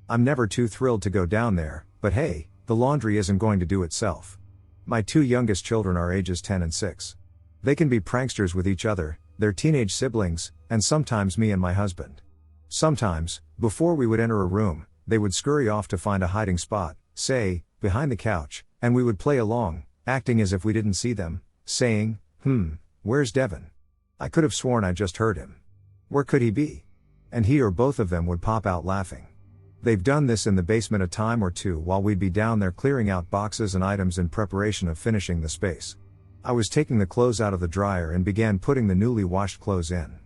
I'm never too thrilled to go down there, but hey, the laundry isn't going to do itself. My two youngest children are ages 10 and 6. They can be pranksters with each other, their teenage siblings, and sometimes me and my husband. Sometimes, before we would enter a room, they would scurry off to find a hiding spot, say, behind the couch, and we would play along, acting as if we didn't see them, saying, where's Devin? I could have sworn I just heard him. Where could he be? And he or both of them would pop out laughing. They've done this in the basement a time or two while we'd be down there clearing out boxes and items in preparation of finishing the space. I was taking the clothes out of the dryer and began putting the newly washed clothes in.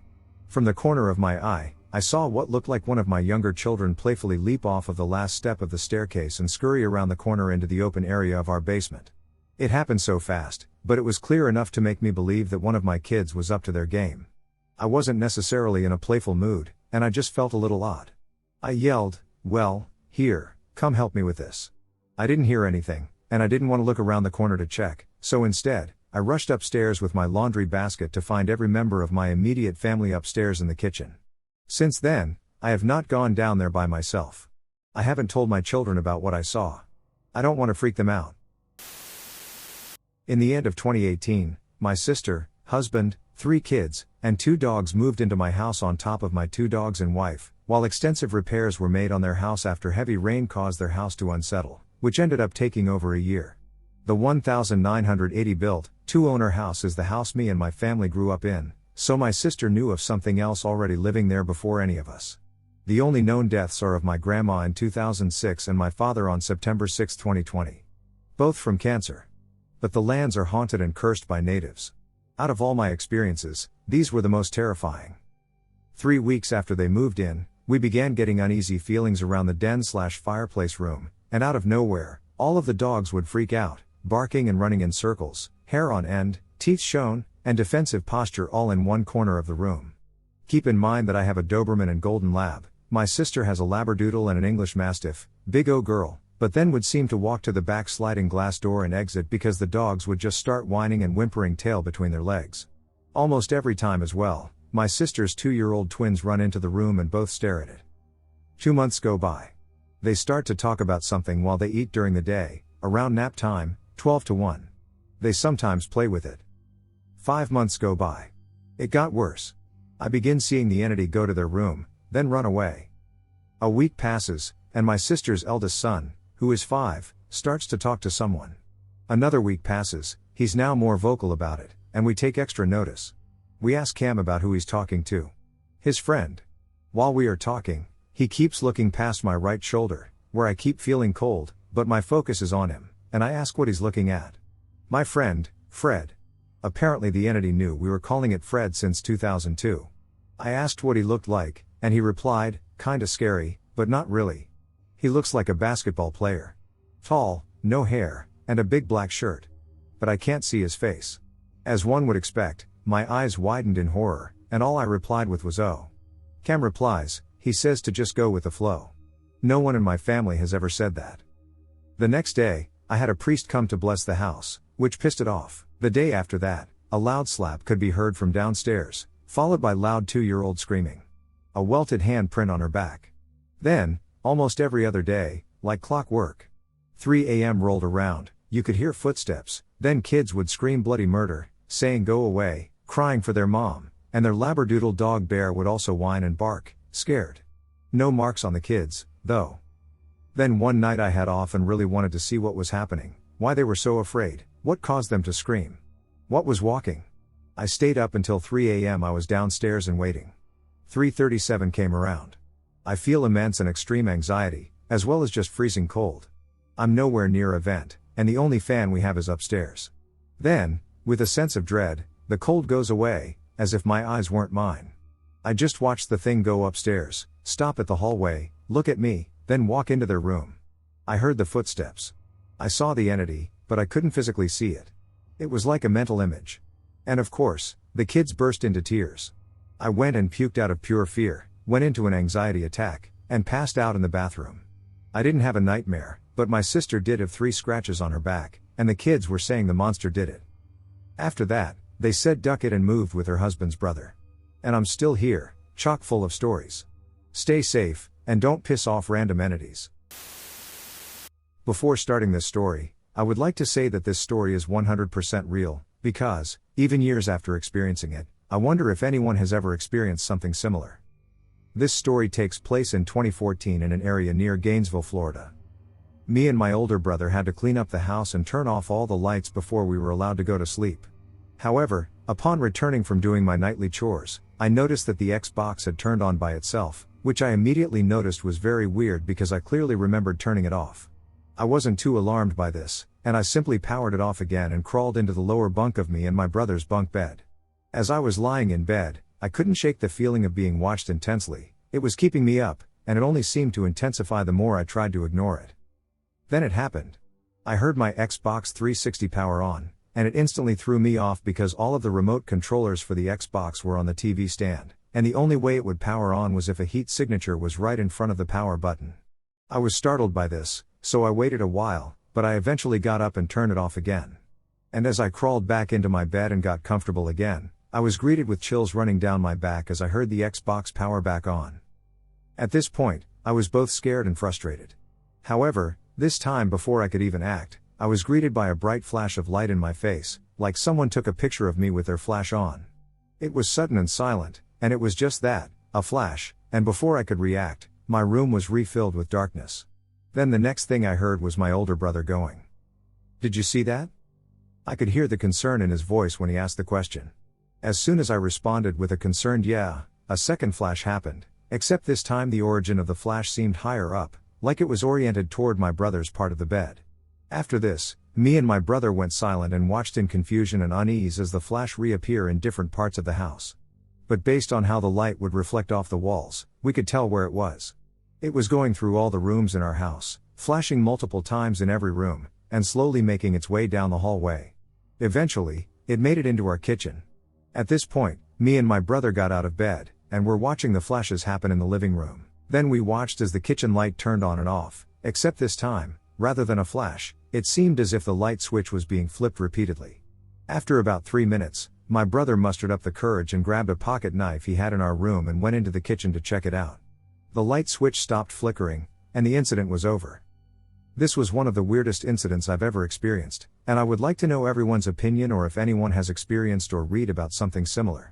From the corner of my eye, I saw what looked like one of my younger children playfully leap off of the last step of the staircase and scurry around the corner into the open area of our basement. It happened so fast, but it was clear enough to make me believe that one of my kids was up to their game. I wasn't necessarily in a playful mood, and I just felt a little odd. I yelled, "Well, here, come help me with this." I didn't hear anything, and I didn't want to look around the corner to check, so instead, I rushed upstairs with my laundry basket to find every member of my immediate family upstairs in the kitchen. Since then, I have not gone down there by myself. I haven't told my children about what I saw. I don't want to freak them out. In the end of 2018, my sister, husband, 3 kids, and 2 dogs moved into my house on top of my 2 dogs and wife, while extensive repairs were made on their house after heavy rain caused their house to unsettle, which ended up taking over a year. The 1980 built, 2-owner house is the house me and my family grew up in, so my sister knew of something else already living there before any of us. The only known deaths are of my grandma in 2006 and my father on September 6, 2020. Both from cancer. But the lands are haunted and cursed by natives. Out of all my experiences, these were the most terrifying. 3 weeks after they moved in, we began getting uneasy feelings around the den/fireplace room, and out of nowhere, all of the dogs would freak out, barking and running in circles, hair on end, teeth shown, and defensive posture all in one corner of the room. Keep in mind that I have a Doberman and Golden Lab, my sister has a Labradoodle and an English Mastiff, Big O girl, but then would seem to walk to the back sliding glass door and exit because the dogs would just start whining and whimpering tail between their legs. Almost every time as well, my sister's 2-year-old twins run into the room and both stare at it. 2 months go by. They start to talk about something while they eat during the day, around nap time, 12 to 1. They sometimes play with it. 5 months go by. It got worse. I begin seeing the entity go to their room, then run away. A week passes, and my sister's eldest son, who is 5, starts to talk to someone. Another week passes, he's now more vocal about it, and we take extra notice. We ask Cam about who he's talking to. His friend. While we are talking, he keeps looking past my right shoulder, where I keep feeling cold, but my focus is on him, and I ask what he's looking at. My friend, Fred. Apparently the entity knew we were calling it Fred since 2002. I asked what he looked like, and he replied, "Kinda scary, but not really. He looks like a basketball player. Tall, no hair, and a big black shirt. But I can't see his face." As one would expect, my eyes widened in horror, and all I replied with was "Oh." Cam replies, he says to just go with the flow. No one in my family has ever said that. The next day, I had a priest come to bless the house, which pissed it off. The day after that, a loud slap could be heard from downstairs, followed by loud 2-year-old screaming. A welted handprint on her back. Then, almost every other day, like clockwork. 3 a.m. rolled around, you could hear footsteps, then kids would scream bloody murder, saying go away, crying for their mom, and their labradoodle dog Bear would also whine and bark, scared. No marks on the kids, though. Then one night I had off and really wanted to see what was happening, why they were so afraid, what caused them to scream. What was walking? I stayed up until 3 a.m. I was downstairs and waiting. 3:37 came around. I feel immense and extreme anxiety, as well as just freezing cold. I'm nowhere near a vent, and the only fan we have is upstairs. Then, with a sense of dread, the cold goes away, as if my eyes weren't mine. I just watched the thing go upstairs, stop at the hallway, look at me, then walk into their room. I heard the footsteps. I saw the entity, but I couldn't physically see it. It was like a mental image. And of course, the kids burst into tears. I went and puked out of pure fear, went into an anxiety attack, and passed out in the bathroom. I didn't have a nightmare, but my sister did have 3 scratches on her back, and the kids were saying the monster did it. After that, they said duck it and moved with her husband's brother. And I'm still here, chock full of stories. Stay safe, and don't piss off random entities. Before starting this story, I would like to say that this story is 100% real, because, even years after experiencing it, I wonder if anyone has ever experienced something similar. This story takes place in 2014 in an area near Gainesville, Florida. Me and my older brother had to clean up the house and turn off all the lights before we were allowed to go to sleep. However, upon returning from doing my nightly chores, I noticed that the Xbox had turned on by itself, which I immediately noticed was very weird because I clearly remembered turning it off. I wasn't too alarmed by this, and I simply powered it off again and crawled into the lower bunk of me and my brother's bunk bed. As I was lying in bed, I couldn't shake the feeling of being watched intensely. It was keeping me up, and it only seemed to intensify the more I tried to ignore it. Then it happened. I heard my Xbox 360 power on, and it instantly threw me off because all of the remote controllers for the Xbox were on the TV stand, and the only way it would power on was if a heat signature was right in front of the power button. I was startled by this, so I waited a while, but I eventually got up and turned it off again. And as I crawled back into my bed and got comfortable again, I was greeted with chills running down my back as I heard the Xbox power back on. At this point, I was both scared and frustrated. However, this time before I could even act, I was greeted by a bright flash of light in my face, like someone took a picture of me with their flash on. It was sudden and silent, and it was just that, a flash, and before I could react, my room was refilled with darkness. Then the next thing I heard was my older brother going, "Did you see that?" I could hear the concern in his voice when he asked the question. As soon as I responded with a concerned "yeah," a second flash happened, except this time the origin of the flash seemed higher up, like it was oriented toward my brother's part of the bed. After this, me and my brother went silent and watched in confusion and unease as the flash reappear in different parts of the house. But based on how the light would reflect off the walls, we could tell where it was. It was going through all the rooms in our house, flashing multiple times in every room, and slowly making its way down the hallway. Eventually, it made it into our kitchen. At this point, me and my brother got out of bed, and were watching the flashes happen in the living room. Then we watched as the kitchen light turned on and off, except this time, rather than a flash, it seemed as if the light switch was being flipped repeatedly. After about 3 minutes, my brother mustered up the courage and grabbed a pocket knife he had in our room and went into the kitchen to check it out. The light switch stopped flickering, and the incident was over. This was one of the weirdest incidents I've ever experienced, and I would like to know everyone's opinion or if anyone has experienced or read about something similar.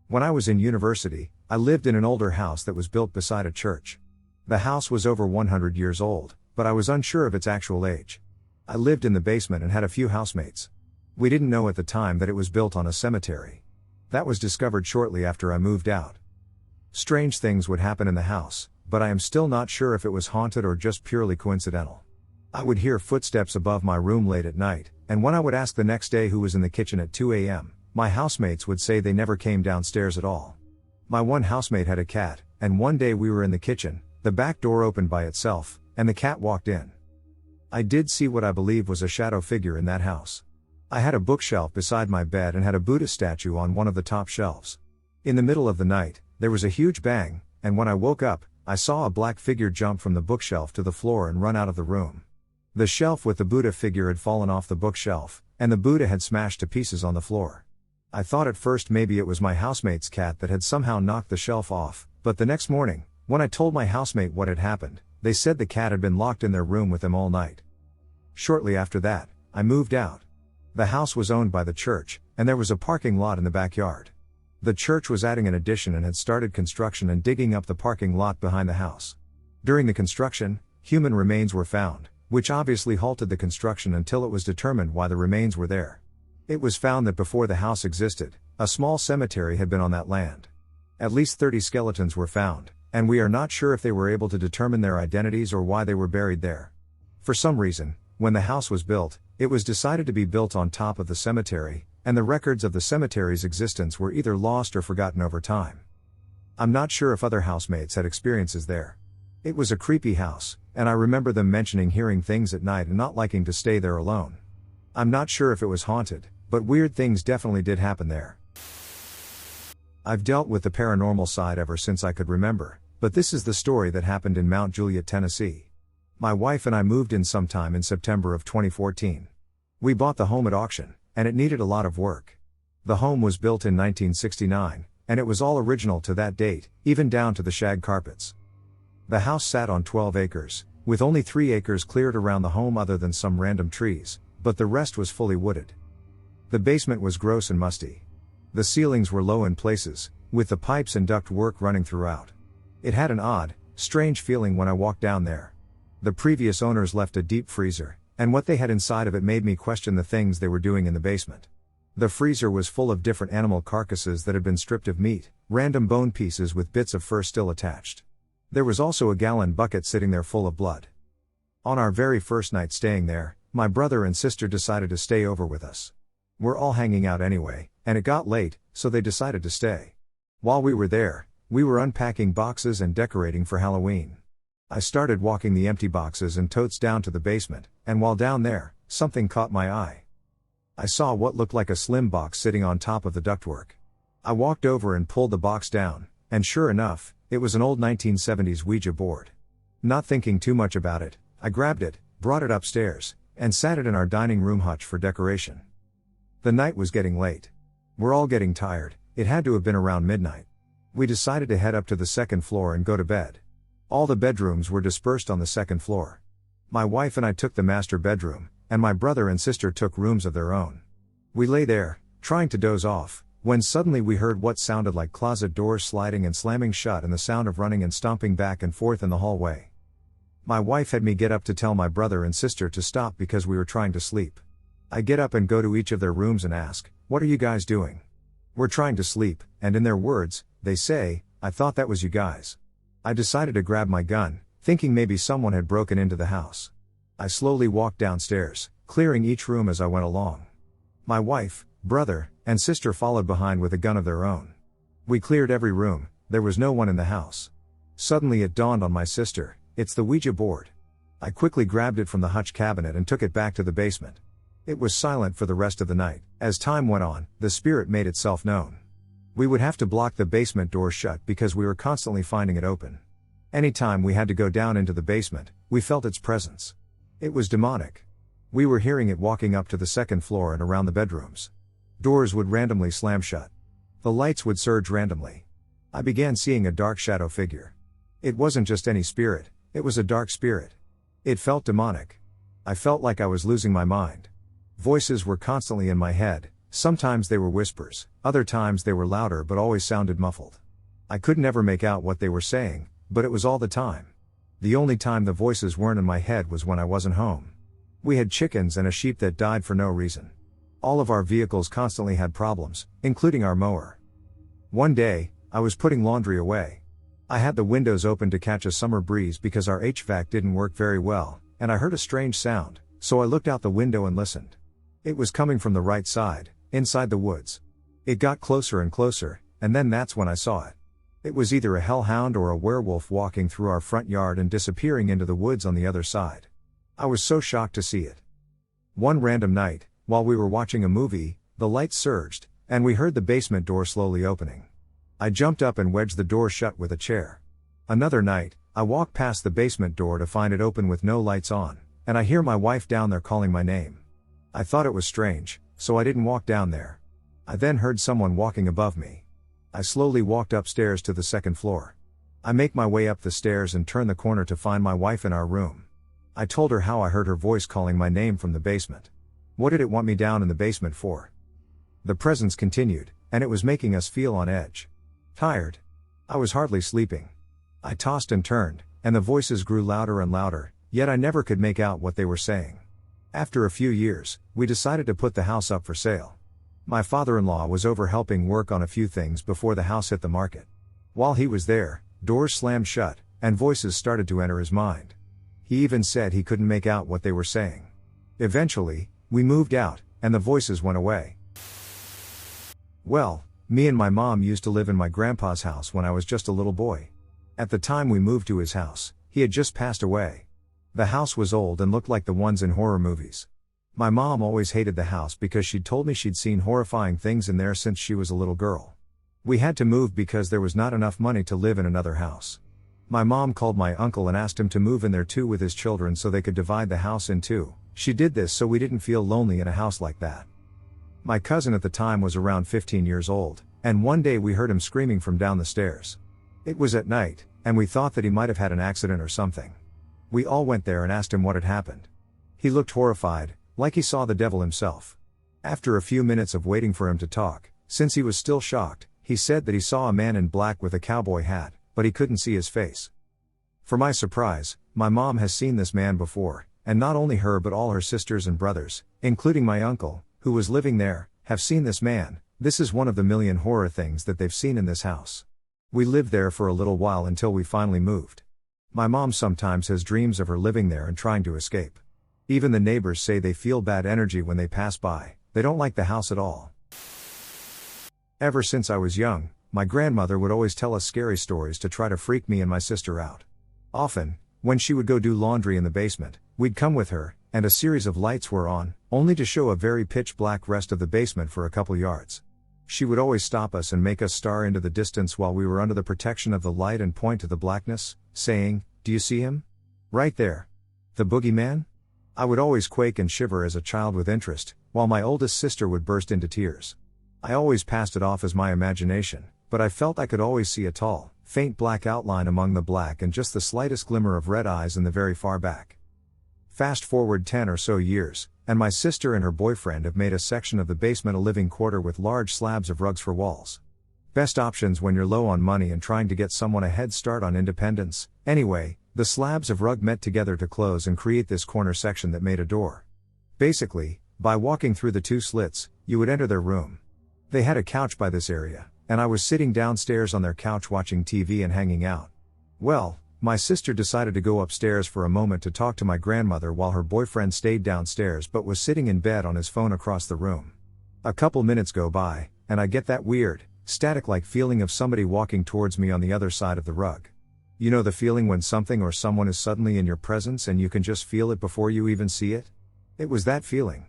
When I was in university, I lived in an older house that was built beside a church. The house was over 100 years old, but I was unsure of its actual age. I lived in the basement and had a few housemates. We didn't know at the time that it was built on a cemetery. That was discovered shortly after I moved out. Strange things would happen in the house, but I am still not sure if it was haunted or just purely coincidental. I would hear footsteps above my room late at night, and when I would ask the next day who was in the kitchen at 2 a.m., my housemates would say they never came downstairs at all. My one housemate had a cat, and one day we were in the kitchen, the back door opened by itself, and the cat walked in. I did see what I believe was a shadow figure in that house. I had a bookshelf beside my bed and had a Buddha statue on one of the top shelves. In the middle of the night, there was a huge bang, and when I woke up, I saw a black figure jump from the bookshelf to the floor and run out of the room. The shelf with the Buddha figure had fallen off the bookshelf, and the Buddha had smashed to pieces on the floor. I thought at first maybe it was my housemate's cat that had somehow knocked the shelf off, but the next morning, when I told my housemate what had happened, they said the cat had been locked in their room with them all night. Shortly after that, I moved out. The house was owned by the church, and there was a parking lot in the backyard. The church was adding an addition and had started construction and digging up the parking lot behind the house. During the construction, human remains were found, which obviously halted the construction until it was determined why the remains were there. It was found that before the house existed, a small cemetery had been on that land. At least 30 skeletons were found, and we are not sure if they were able to determine their identities or why they were buried there. For some reason, when the house was built, it was decided to be built on top of the cemetery, and the records of the cemetery's existence were either lost or forgotten over time. I'm not sure if other housemates had experiences there. It was a creepy house, and I remember them mentioning hearing things at night and not liking to stay there alone. I'm not sure if it was haunted, but weird things definitely did happen there. I've dealt with the paranormal side ever since I could remember, but this is the story that happened in Mount Juliet, Tennessee. My wife and I moved in sometime in September of 2014. We bought the home at auction, and it needed a lot of work. The home was built in 1969, and it was all original to that date, even down to the shag carpets. The house sat on 12 acres, with only 3 acres cleared around the home other than some random trees, but the rest was fully wooded. The basement was gross and musty. The ceilings were low in places, with the pipes and duct work running throughout. It had an odd, strange feeling when I walked down there. The previous owners left a deep freezer, and what they had inside of it made me question the things they were doing in the basement. The freezer was full of different animal carcasses that had been stripped of meat, random bone pieces with bits of fur still attached. There was also a gallon bucket sitting there full of blood. On our very first night staying there, my brother and sister decided to stay over with us. We're all hanging out anyway, and it got late, so they decided to stay. While we were there, we were unpacking boxes and decorating for Halloween. I started walking the empty boxes and totes down to the basement, and while down there, something caught my eye. I saw what looked like a slim box sitting on top of the ductwork. I walked over and pulled the box down, and sure enough, it was an old 1970s Ouija board. Not thinking too much about it, I grabbed it, brought it upstairs, and sat it in our dining room hutch for decoration. The night was getting late. We're all getting tired, it had to have been around midnight. We decided to head up to the second floor and go to bed. All the bedrooms were dispersed on the second floor. My wife and I took the master bedroom, and my brother and sister took rooms of their own. We lay there, trying to doze off, when suddenly we heard what sounded like closet doors sliding and slamming shut and the sound of running and stomping back and forth in the hallway. My wife had me get up to tell my brother and sister to stop because we were trying to sleep. I get up and go to each of their rooms and ask, "What are you guys doing?" "We're trying to sleep," and in their words, they say, "I thought that was you guys." I decided to grab my gun, thinking maybe someone had broken into the house. I slowly walked downstairs, clearing each room as I went along. My wife, brother, and sister followed behind with a gun of their own. We cleared every room, there was no one in the house. Suddenly it dawned on my sister, it's the Ouija board. I quickly grabbed it from the hutch cabinet and took it back to the basement. It was silent for the rest of the night. As time went on, the spirit made itself known. We would have to block the basement door shut because we were constantly finding it open. Anytime we had to go down into the basement, we felt its presence. It was demonic. We were hearing it walking up to the second floor and around the bedrooms. Doors would randomly slam shut. The lights would surge randomly. I began seeing a dark shadow figure. It wasn't just any spirit, it was a dark spirit. It felt demonic. I felt like I was losing my mind. Voices were constantly in my head. Sometimes they were whispers, other times they were louder but always sounded muffled. I could never make out what they were saying, but it was all the time. The only time the voices weren't in my head was when I wasn't home. We had chickens and a sheep that died for no reason. All of our vehicles constantly had problems, including our mower. One day, I was putting laundry away. I had the windows open to catch a summer breeze because our HVAC didn't work very well, and I heard a strange sound, so I looked out the window and listened. It was coming from the right side, inside the woods. It got closer and closer, and then that's when I saw it. It was either a hellhound or a werewolf walking through our front yard and disappearing into the woods on the other side. I was so shocked to see it. One random night, while we were watching a movie, the lights surged, and we heard the basement door slowly opening. I jumped up and wedged the door shut with a chair. Another night, I walked past the basement door to find it open with no lights on, and I hear my wife down there calling my name. I thought it was strange, so I didn't walk down there. I then heard someone walking above me. I slowly walked upstairs to the second floor. I make my way up the stairs and turn the corner to find my wife in our room. I told her how I heard her voice calling my name from the basement. What did it want me down in the basement for? The presence continued, and it was making us feel on edge. Tired. I was hardly sleeping. I tossed and turned, and the voices grew louder and louder, yet I never could make out what they were saying. After a few years, we decided to put the house up for sale. My father-in-law was over helping work on a few things before the house hit the market. While he was there, doors slammed shut, and voices started to enter his mind. He even said he couldn't make out what they were saying. Eventually, we moved out, and the voices went away. Well, me and my mom used to live in my grandpa's house when I was just a little boy. At the time we moved to his house, he had just passed away. The house was old and looked like the ones in horror movies. My mom always hated the house because she'd told me she'd seen horrifying things in there since she was a little girl. We had to move because there was not enough money to live in another house. My mom called my uncle and asked him to move in there too with his children so they could divide the house in two. She did this so we didn't feel lonely in a house like that. My cousin at the time was around 15 years old, and one day we heard him screaming from down the stairs. It was at night, and we thought that he might have had an accident or something. We all went there and asked him what had happened. He looked horrified, like he saw the devil himself. After a few minutes of waiting for him to talk, since he was still shocked, he said that he saw a man in black with a cowboy hat, but he couldn't see his face. For my surprise, my mom has seen this man before, and not only her but all her sisters and brothers, including my uncle, who was living there, have seen this man. This is one of the million horror things that they've seen in this house. We lived there for a little while until we finally moved. My mom sometimes has dreams of her living there and trying to escape. Even the neighbors say they feel bad energy when they pass by. They don't like the house at all. Ever since I was young, my grandmother would always tell us scary stories to try to freak me and my sister out. Often, when she would go do laundry in the basement, we'd come with her, and a series of lights were on, only to show a very pitch black rest of the basement for a couple yards. She would always stop us and make us stare into the distance while we were under the protection of the light and point to the blackness, saying, "Do you see him? Right there. The boogeyman?" I would always quake and shiver as a child with interest, while my oldest sister would burst into tears. I always passed it off as my imagination, but I felt I could always see a tall, faint black outline among the black and just the slightest glimmer of red eyes in the very far back. Fast forward 10 or so years, and my sister and her boyfriend have made a section of the basement a living quarter with large slabs of rugs for walls. Best options when you're low on money and trying to get someone a head start on independence. Anyway, the slabs of rug met together to close and create this corner section that made a door. Basically, by walking through the two slits, you would enter their room. They had a couch by this area, and I was sitting downstairs on their couch watching TV and hanging out. Well, my sister decided to go upstairs for a moment to talk to my grandmother while her boyfriend stayed downstairs but was sitting in bed on his phone across the room. A couple minutes go by, and I get that weird, static-like feeling of somebody walking towards me on the other side of the rug. You know the feeling when something or someone is suddenly in your presence and you can just feel it before you even see it? It was that feeling.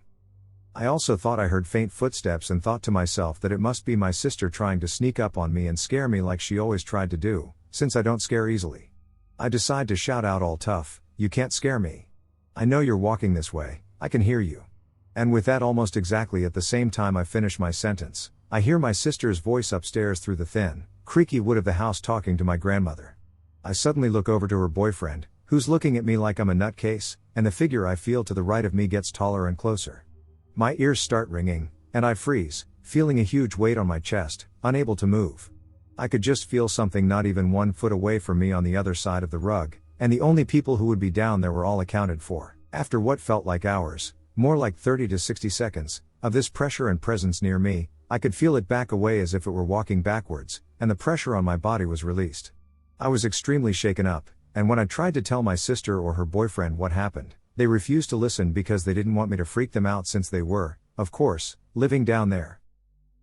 I also thought I heard faint footsteps and thought to myself that it must be my sister trying to sneak up on me and scare me like she always tried to do, since I don't scare easily. I decide to shout out all tough, "You can't scare me. I know you're walking this way, I can hear you." And with that almost exactly at the same time I finish my sentence, I hear my sister's voice upstairs through the thin, creaky wood of the house talking to my grandmother. I suddenly look over to her boyfriend, who's looking at me like I'm a nutcase, and the figure I feel to the right of me gets taller and closer. My ears start ringing, and I freeze, feeling a huge weight on my chest, unable to move. I could just feel something not even 1 foot away from me on the other side of the rug, and the only people who would be down there were all accounted for. After what felt like hours, more like 30 to 60 seconds, of this pressure and presence near me, I could feel it back away as if it were walking backwards, and the pressure on my body was released. I was extremely shaken up, and when I tried to tell my sister or her boyfriend what happened, they refused to listen because they didn't want me to freak them out since they were, of course, living down there.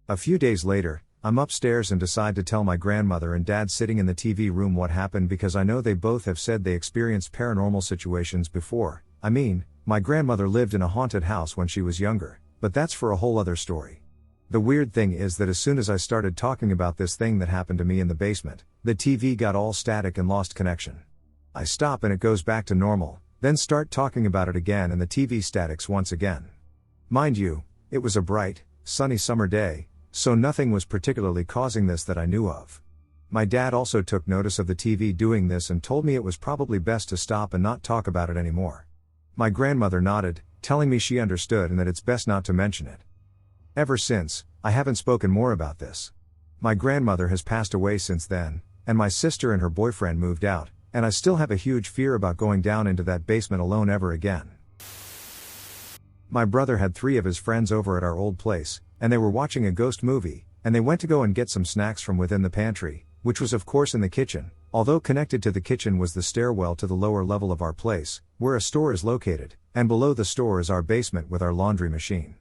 A few days later, I'm upstairs and decide to tell my grandmother and dad sitting in the TV room what happened because I know they both have said they experienced paranormal situations before. I mean, my grandmother lived in a haunted house when she was younger, but that's for a whole other story. The weird thing is that as soon as I started talking about this thing that happened to me in the basement, the TV got all static and lost connection. I stop and it goes back to normal, then start talking about it again and the TV statics once again. Mind you, it was a bright, sunny summer day, so nothing was particularly causing this that I knew of. My dad also took notice of the TV doing this and told me it was probably best to stop and not talk about it anymore. My grandmother nodded, telling me she understood and that it's best not to mention it. Ever since, I haven't spoken more about this. My grandmother has passed away since then, and my sister and her boyfriend moved out, and I still have a huge fear about going down into that basement alone ever again. My brother had 3 of his friends over at our old place, and they were watching a ghost movie, and they went to go and get some snacks from within the pantry, which was of course in the kitchen, although connected to the kitchen was the stairwell to the lower level of our place, where a store is located, and below the store is our basement with our laundry machine.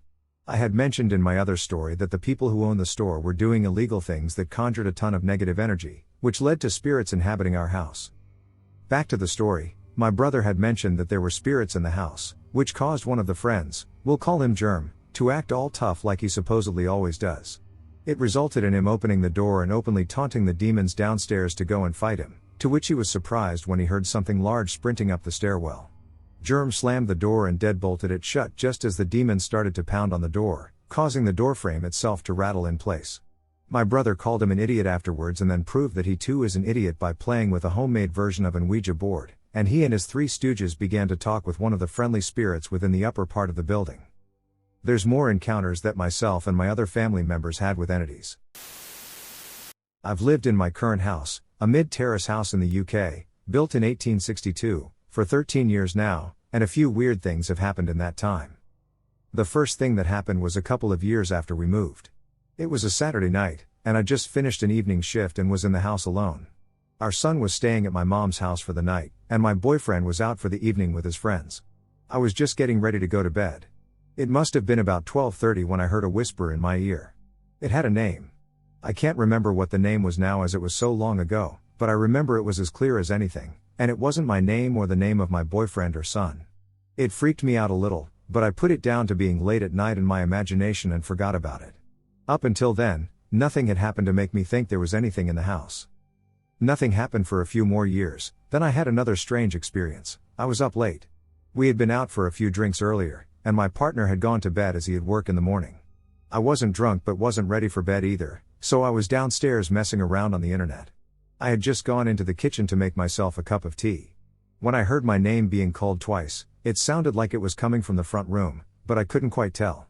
I had mentioned in my other story that the people who own the store were doing illegal things that conjured a ton of negative energy, which led to spirits inhabiting our house. Back to the story, my brother had mentioned that there were spirits in the house, which caused one of the friends, we'll call him Germ, to act all tough like he supposedly always does. It resulted in him opening the door and openly taunting the demons downstairs to go and fight him, to which he was surprised when he heard something large sprinting up the stairwell. Germ slammed the door and deadbolted it shut just as the demons started to pound on the door, causing the doorframe itself to rattle in place. My brother called him an idiot afterwards and then proved that he too is an idiot by playing with a homemade version of an Ouija board, and he and his 3 stooges began to talk with one of the friendly spirits within the upper part of the building. There's more encounters that myself and my other family members had with entities. I've lived in my current house, a mid-terrace house in the UK, built in 1862, for 13 years now, and a few weird things have happened in that time. The first thing that happened was a couple of years after we moved. It was a Saturday night, and I just finished an evening shift and was in the house alone. Our son was staying at my mom's house for the night, and my boyfriend was out for the evening with his friends. I was just getting ready to go to bed. It must have been about 12:30 when I heard a whisper in my ear. It had a name. I can't remember what the name was now as it was so long ago, but I remember it was as clear as anything, and it wasn't my name or the name of my boyfriend or son. It freaked me out a little, but I put it down to being late at night in my imagination and forgot about it. Up until then, nothing had happened to make me think there was anything in the house. Nothing happened for a few more years, then I had another strange experience. I was up late. We had been out for a few drinks earlier, and my partner had gone to bed as he had work in the morning. I wasn't drunk but wasn't ready for bed either, so I was downstairs messing around on the internet. I had just gone into the kitchen to make myself a cup of tea. When I heard my name being called twice, it sounded like it was coming from the front room, but I couldn't quite tell.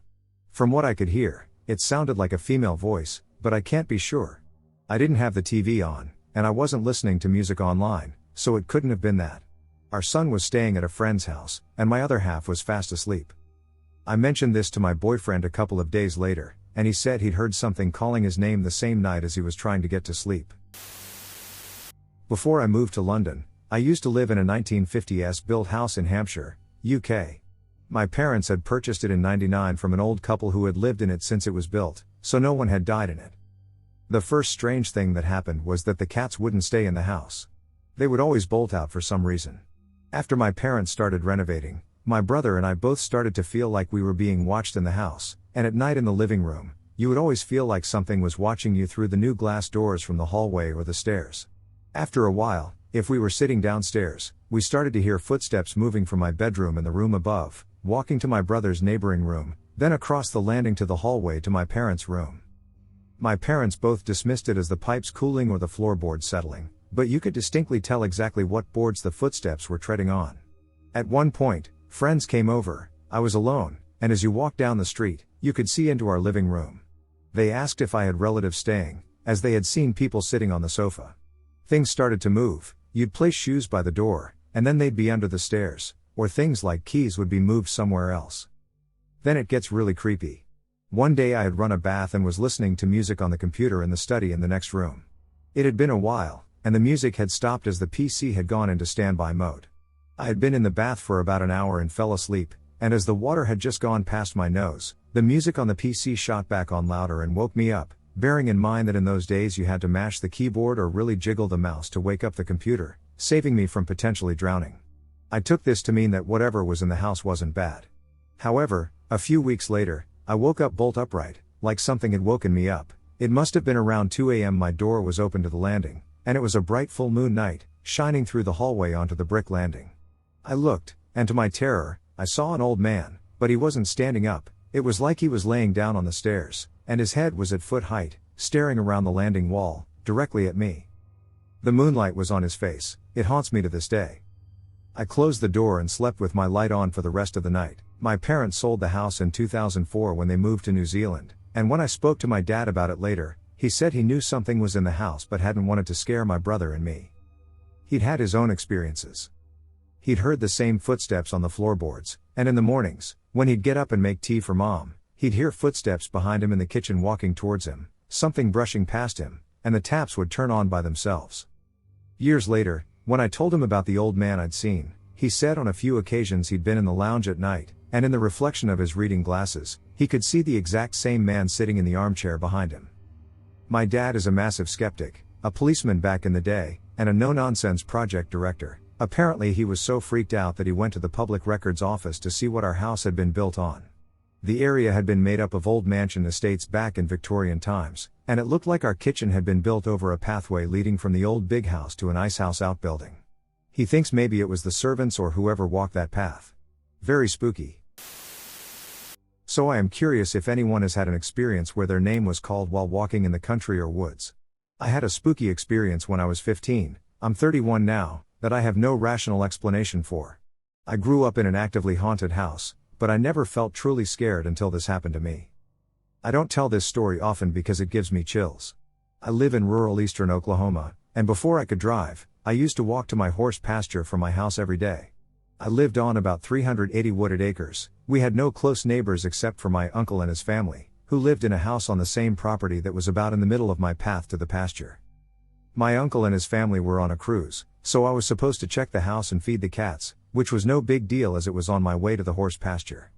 From what I could hear, it sounded like a female voice, but I can't be sure. I didn't have the TV on, and I wasn't listening to music online, so it couldn't have been that. Our son was staying at a friend's house, and my other half was fast asleep. I mentioned this to my boyfriend a couple of days later, and he said he'd heard something calling his name the same night as he was trying to get to sleep. Before I moved to London, I used to live in a 1950s built house in Hampshire, UK. My parents had purchased it in '99 from an old couple who had lived in it since it was built, so no one had died in it. The first strange thing that happened was that the cats wouldn't stay in the house. They would always bolt out for some reason. After my parents started renovating, my brother and I both started to feel like we were being watched in the house, and at night in the living room, you would always feel like something was watching you through the new glass doors from the hallway or the stairs. After a while, if we were sitting downstairs, we started to hear footsteps moving from my bedroom and the room above, walking to my brother's neighboring room, then across the landing to the hallway to my parents' room. My parents both dismissed it as the pipes cooling or the floorboards settling, but you could distinctly tell exactly what boards the footsteps were treading on. At one point, friends came over, I was alone, and as you walked down the street, you could see into our living room. They asked if I had relatives staying, as they had seen people sitting on the sofa. Things started to move, you'd place shoes by the door, and then they'd be under the stairs, or things like keys would be moved somewhere else. Then it gets really creepy. One day I had run a bath and was listening to music on the computer in the study in the next room. It had been a while, and the music had stopped as the PC had gone into standby mode. I had been in the bath for about an hour and fell asleep, and as the water had just gone past my nose, the music on the PC shot back on louder and woke me up, bearing in mind that in those days you had to mash the keyboard or really jiggle the mouse to wake up the computer, saving me from potentially drowning. I took this to mean that whatever was in the house wasn't bad. However, a few weeks later, I woke up bolt upright, like something had woken me up. It must have been around 2 a.m. My door was open to the landing, and it was a bright full moon night, shining through the hallway onto the brick landing. I looked, and to my terror, I saw an old man, but he wasn't standing up. It was like he was laying down on the stairs, and his head was at foot height, staring around the landing wall, directly at me. The moonlight was on his face. It haunts me to this day. I closed the door and slept with my light on for the rest of the night. My parents sold the house in 2004 when they moved to New Zealand, and when I spoke to my dad about it later, he said he knew something was in the house but hadn't wanted to scare my brother and me. He'd had his own experiences. He'd heard the same footsteps on the floorboards, and in the mornings, when he'd get up and make tea for Mom, he'd hear footsteps behind him in the kitchen walking towards him, something brushing past him, and the taps would turn on by themselves. Years later, when I told him about the old man I'd seen, he said on a few occasions he'd been in the lounge at night, and in the reflection of his reading glasses, he could see the exact same man sitting in the armchair behind him. My dad is a massive skeptic, a policeman back in the day, and a no-nonsense project director. Apparently he was so freaked out that he went to the public records office to see what our house had been built on. The area had been made up of old mansion estates back in Victorian times, and it looked like our kitchen had been built over a pathway leading from the old big house to an icehouse outbuilding. He thinks maybe it was the servants or whoever walked that path. Very spooky. So I am curious if anyone has had an experience where their name was called while walking in the country or woods. I had a spooky experience when I was 15, I'm 31 now, that I have no rational explanation for. I grew up in an actively haunted house, but I never felt truly scared until this happened to me. I don't tell this story often because it gives me chills. I live in rural eastern Oklahoma, and before I could drive, I used to walk to my horse pasture from my house every day. I lived on about 380 wooded acres. We had no close neighbors except for my uncle and his family, who lived in a house on the same property that was about in the middle of my path to the pasture. My uncle and his family were on a cruise, so I was supposed to check the house and feed the cats, which was no big deal as it was on my way to the horse pasture.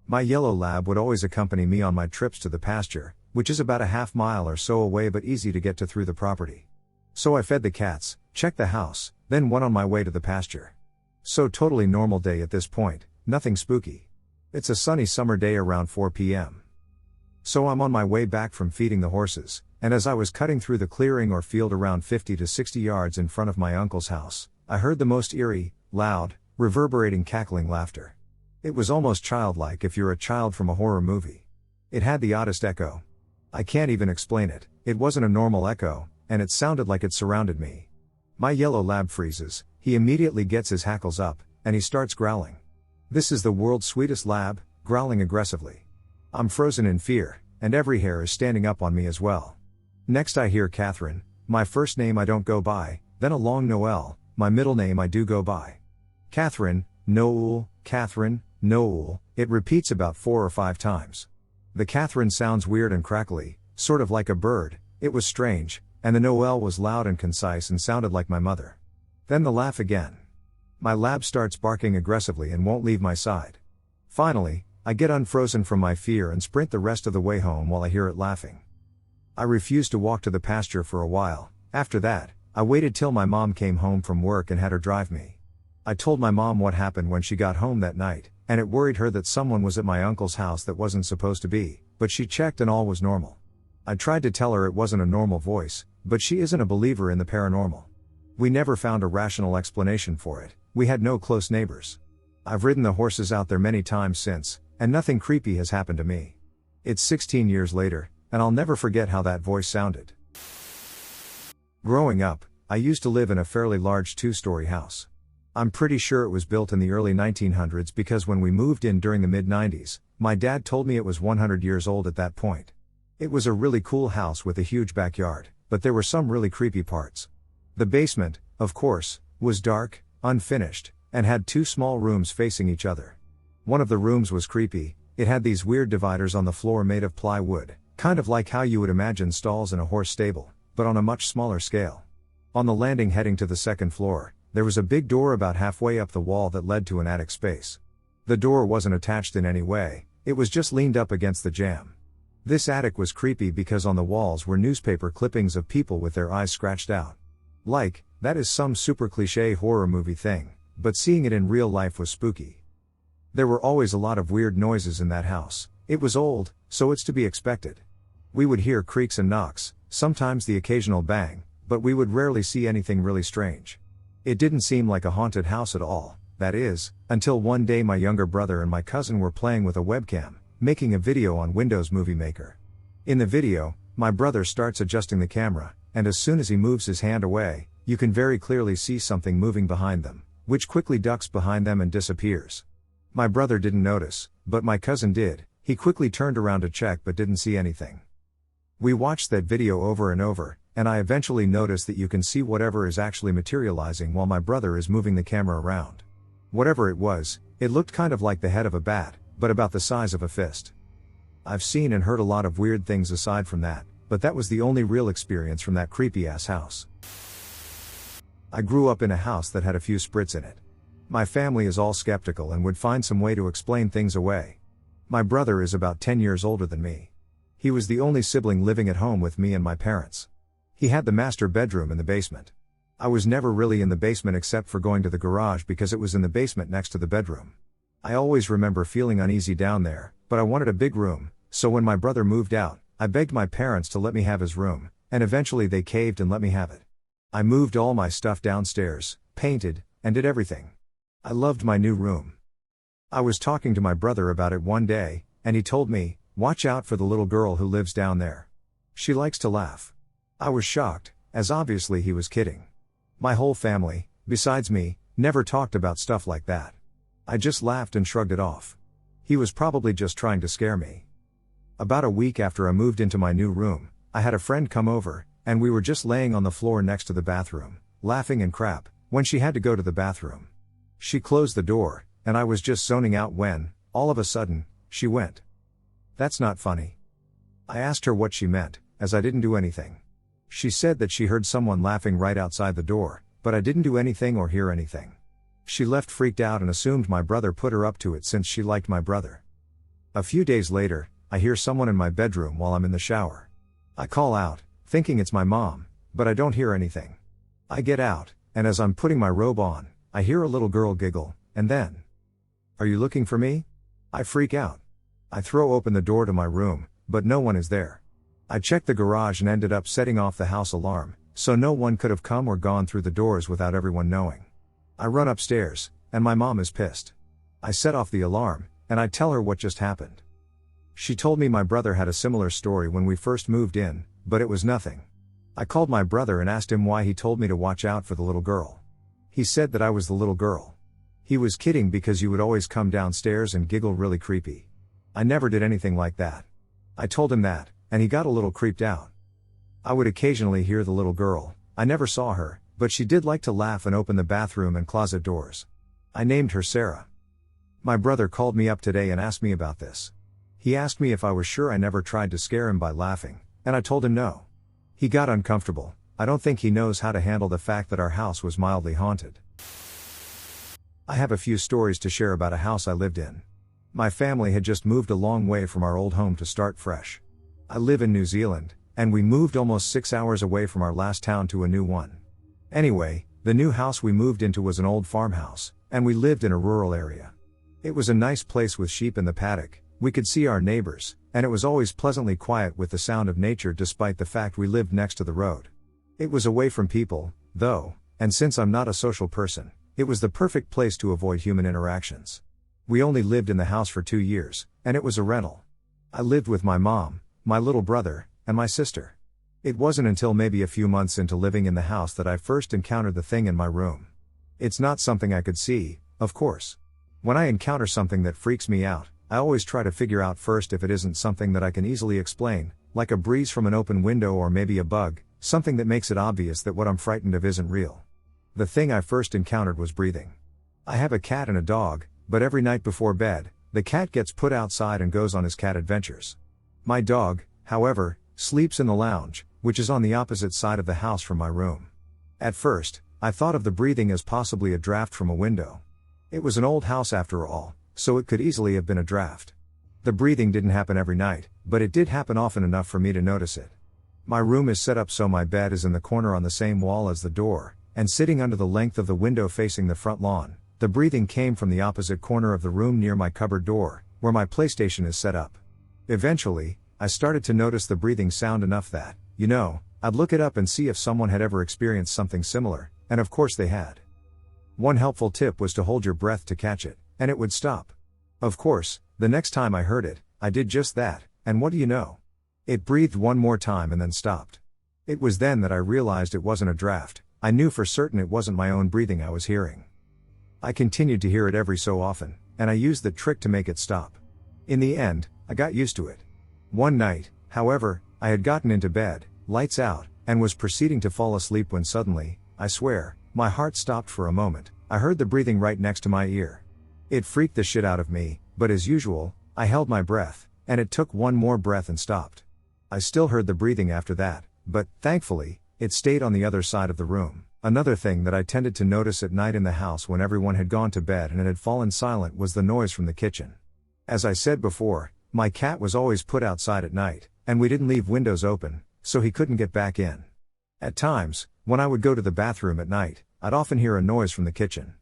My yellow lab would always accompany me on my trips to the pasture, which is about a half mile or so away but easy to get to through the property. So I fed the cats, checked the house, then went on my way to the pasture. So totally normal day at this point, nothing spooky. It's a sunny summer day around 4 p.m. So I'm on my way back from feeding the horses, and as I was cutting through the clearing or field around 50 to 60 yards in front of my uncle's house, I heard the most eerie, loud, reverberating cackling laughter. It was almost childlike if you're a child from a horror movie. It had the oddest echo. I can't even explain it, it wasn't a normal echo, and it sounded like it surrounded me. My yellow lab freezes, he immediately gets his hackles up, and he starts growling. This is the world's sweetest lab, growling aggressively. I'm frozen in fear, and every hair is standing up on me as well. Next I hear Catherine, my first name I don't go by, then a long Noel, my middle name I do go by. Catherine, Noel, Catherine, Noel, it repeats about 4 or 5 times. The Catherine sounds weird and crackly, sort of like a bird, it was strange, and the Noel was loud and concise and sounded like my mother. Then the laugh again. My lab starts barking aggressively and won't leave my side. Finally, I get unfrozen from my fear and sprint the rest of the way home while I hear it laughing. I refused to walk to the pasture for a while. After that, I waited till my mom came home from work and had her drive me. I told my mom what happened when she got home that night, and it worried her that someone was at my uncle's house that wasn't supposed to be, but she checked and all was normal. I tried to tell her it wasn't a normal voice, but she isn't a believer in the paranormal. We never found a rational explanation for it, we had no close neighbors. I've ridden the horses out there many times since, and nothing creepy has happened to me. It's 16 years later, and I'll never forget how that voice sounded. Growing up, I used to live in a fairly large 2-story house. I'm pretty sure it was built in the early 1900s because when we moved in during the mid-90s, my dad told me it was 100 years old at that point. It was a really cool house with a huge backyard, but there were some really creepy parts. The basement, of course, was dark, unfinished, and had 2 small rooms facing each other. One of the rooms was creepy, it had these weird dividers on the floor made of plywood, kind of like how you would imagine stalls in a horse stable, but on a much smaller scale. On the landing heading to the second floor, there was a big door about halfway up the wall that led to an attic space. The door wasn't attached in any way, it was just leaned up against the jamb. This attic was creepy because on the walls were newspaper clippings of people with their eyes scratched out. Like, that is some super cliché horror movie thing, but seeing it in real life was spooky. There were always a lot of weird noises in that house. It was old, so it's to be expected. We would hear creaks and knocks, sometimes the occasional bang, but we would rarely see anything really strange. It didn't seem like a haunted house at all, that is, until one day my younger brother and my cousin were playing with a webcam, making a video on Windows Movie Maker. In the video, my brother starts adjusting the camera, and as soon as he moves his hand away, you can very clearly see something moving behind them, which quickly ducks behind them and disappears. My brother didn't notice, but my cousin did. He quickly turned around to check but didn't see anything. We watched that video over and over, and I eventually noticed that you can see whatever is actually materializing while my brother is moving the camera around. Whatever it was, it looked kind of like the head of a bat, but about the size of a fist. I've seen and heard a lot of weird things aside from that, but that was the only real experience from that creepy-ass house. I grew up in a house that had a few spirits in it. My family is all skeptical and would find some way to explain things away. My brother is about 10 years older than me. He was the only sibling living at home with me and my parents. He had the master bedroom in the basement. I was never really in the basement except for going to the garage because it was in the basement next to the bedroom. I always remember feeling uneasy down there, but I wanted a big room, so when my brother moved out, I begged my parents to let me have his room, and eventually they caved and let me have it. I moved all my stuff downstairs, painted, and did everything. I loved my new room. I was talking to my brother about it one day, and he told me, "Watch out for the little girl who lives down there. She likes to laugh." I was shocked, as obviously he was kidding. My whole family, besides me, never talked about stuff like that. I just laughed and shrugged it off. He was probably just trying to scare me. About a week after I moved into my new room, I had a friend come over, and we were just laying on the floor next to the bathroom, laughing and crap, when she had to go to the bathroom. She closed the door, and I was just zoning out when, all of a sudden, she went. "That's not funny." I asked her what she meant, as I didn't do anything. She said that she heard someone laughing right outside the door, but I didn't do anything or hear anything. She left freaked out and assumed my brother put her up to it since she liked my brother. A few days later, I hear someone in my bedroom while I'm in the shower. I call out, thinking it's my mom, but I don't hear anything. I get out, and as I'm putting my robe on, I hear a little girl giggle, and then, "Are you looking for me?" I freak out. I throw open the door to my room, but no one is there. I checked the garage and ended up setting off the house alarm, so no one could have come or gone through the doors without everyone knowing. I run upstairs, and my mom is pissed. I set off the alarm, and I tell her what just happened. She told me my brother had a similar story when we first moved in, but it was nothing. I called my brother and asked him why he told me to watch out for the little girl. He said that I was the little girl. He was kidding because you would always come downstairs and giggle really creepy. I never did anything like that. I told him that, and he got a little creeped out. I would occasionally hear the little girl. I never saw her, but she did like to laugh and open the bathroom and closet doors. I named her Sarah. My brother called me up today and asked me about this. He asked me if I was sure I never tried to scare him by laughing, and I told him no. He got uncomfortable. I don't think he knows how to handle the fact that our house was mildly haunted. I have a few stories to share about a house I lived in. My family had just moved a long way from our old home to start fresh. I live in New Zealand, and we moved almost 6 hours away from our last town to a new one. Anyway, the new house we moved into was an old farmhouse, and we lived in a rural area. It was a nice place with sheep in the paddock, we could see our neighbors, and it was always pleasantly quiet with the sound of nature despite the fact we lived next to the road. It was away from people, though, and since I'm not a social person, it was the perfect place to avoid human interactions. We only lived in the house for 2 years, and it was a rental. I lived with my mom, my little brother, and my sister. It wasn't until maybe a few months into living in the house that I first encountered the thing in my room. It's not something I could see, of course. When I encounter something that freaks me out, I always try to figure out first if it isn't something that I can easily explain, like a breeze from an open window or maybe a bug, something that makes it obvious that what I'm frightened of isn't real. The thing I first encountered was breathing. I have a cat and a dog, but every night before bed, the cat gets put outside and goes on his cat adventures. My dog, however, sleeps in the lounge, which is on the opposite side of the house from my room. At first, I thought of the breathing as possibly a draft from a window. It was an old house after all, so it could easily have been a draft. The breathing didn't happen every night, but it did happen often enough for me to notice it. My room is set up so my bed is in the corner on the same wall as the door, and sitting under the length of the window facing the front lawn. The breathing came from the opposite corner of the room near my cupboard door, where my PlayStation is set up. Eventually, I started to notice the breathing sound enough that, I'd look it up and see if someone had ever experienced something similar, and of course they had. One helpful tip was to hold your breath to catch it, and it would stop. Of course, the next time I heard it, I did just that, and what do you know? It breathed one more time and then stopped. It was then that I realized it wasn't a draft. I knew for certain it wasn't my own breathing I was hearing. I continued to hear it every so often, and I used that trick to make it stop. In the end, I got used to it. One night, however, I had gotten into bed, lights out, and was proceeding to fall asleep when suddenly, I swear, my heart stopped for a moment. I heard the breathing right next to my ear. It freaked the shit out of me, but as usual, I held my breath, and it took one more breath and stopped. I still heard the breathing after that, but, thankfully, it stayed on the other side of the room. Another thing that I tended to notice at night in the house when everyone had gone to bed and it had fallen silent was the noise from the kitchen. As I said before, my cat was always put outside at night, and we didn't leave windows open, so he couldn't get back in. At times, when I would go to the bathroom at night, I'd often hear a noise from the kitchen.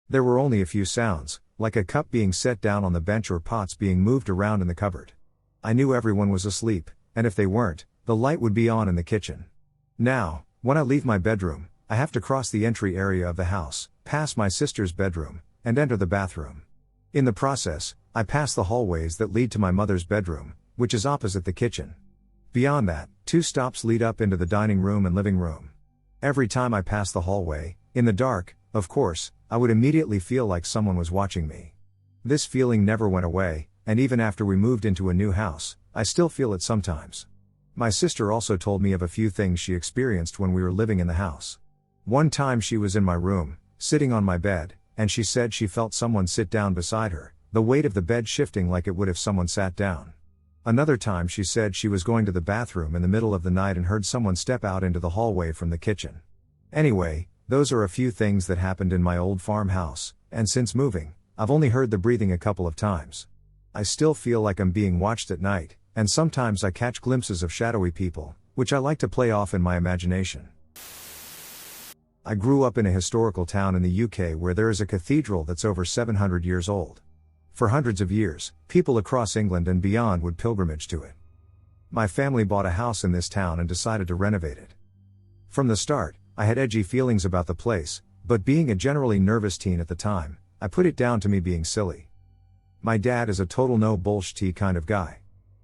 There were only a few sounds, like a cup being set down on the bench or pots being moved around in the cupboard. I knew everyone was asleep, and if they weren't, the light would be on in the kitchen. Now, when I leave my bedroom, I have to cross the entry area of the house, pass my sister's bedroom, and enter the bathroom. In the process, I pass the hallways that lead to my mother's bedroom, which is opposite the kitchen. Beyond that, 2 stops lead up into the dining room and living room. Every time I pass the hallway, in the dark, of course, I would immediately feel like someone was watching me. This feeling never went away, and even after we moved into a new house, I still feel it sometimes. My sister also told me of a few things she experienced when we were living in the house. One time she was in my room, sitting on my bed, and she said she felt someone sit down beside her, the weight of the bed shifting like it would if someone sat down. Another time she said she was going to the bathroom in the middle of the night and heard someone step out into the hallway from the kitchen. Anyway, those are a few things that happened in my old farmhouse, and since moving, I've only heard the breathing a couple of times. I still feel like I'm being watched at night, and sometimes I catch glimpses of shadowy people, which I like to play off in my imagination. I grew up in a historical town in the UK where there is a cathedral that's over 700 years old. For hundreds of years, people across England and beyond would pilgrimage to it. My family bought a house in this town and decided to renovate it. From the start, I had edgy feelings about the place, but being a generally nervous teen at the time, I put it down to me being silly. My dad is a total no bullshit kind of guy.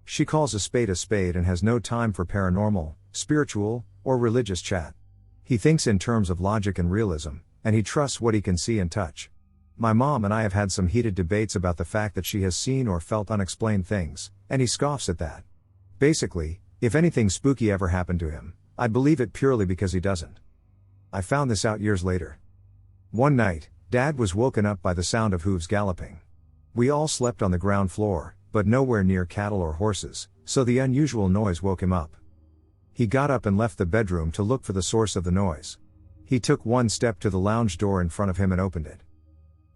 She calls a spade and has no time for paranormal, spiritual, or religious chat. He thinks in terms of logic and realism, and he trusts what he can see and touch. My mom and I have had some heated debates about the fact that she has seen or felt unexplained things, and he scoffs at that. Basically, if anything spooky ever happened to him, I'd believe it purely because he doesn't. I found this out years later. One night, Dad was woken up by the sound of hooves galloping. We all slept on the ground floor, but nowhere near cattle or horses, so the unusual noise woke him up. He got up and left the bedroom to look for the source of the noise. He took one step to the lounge door in front of him and opened it.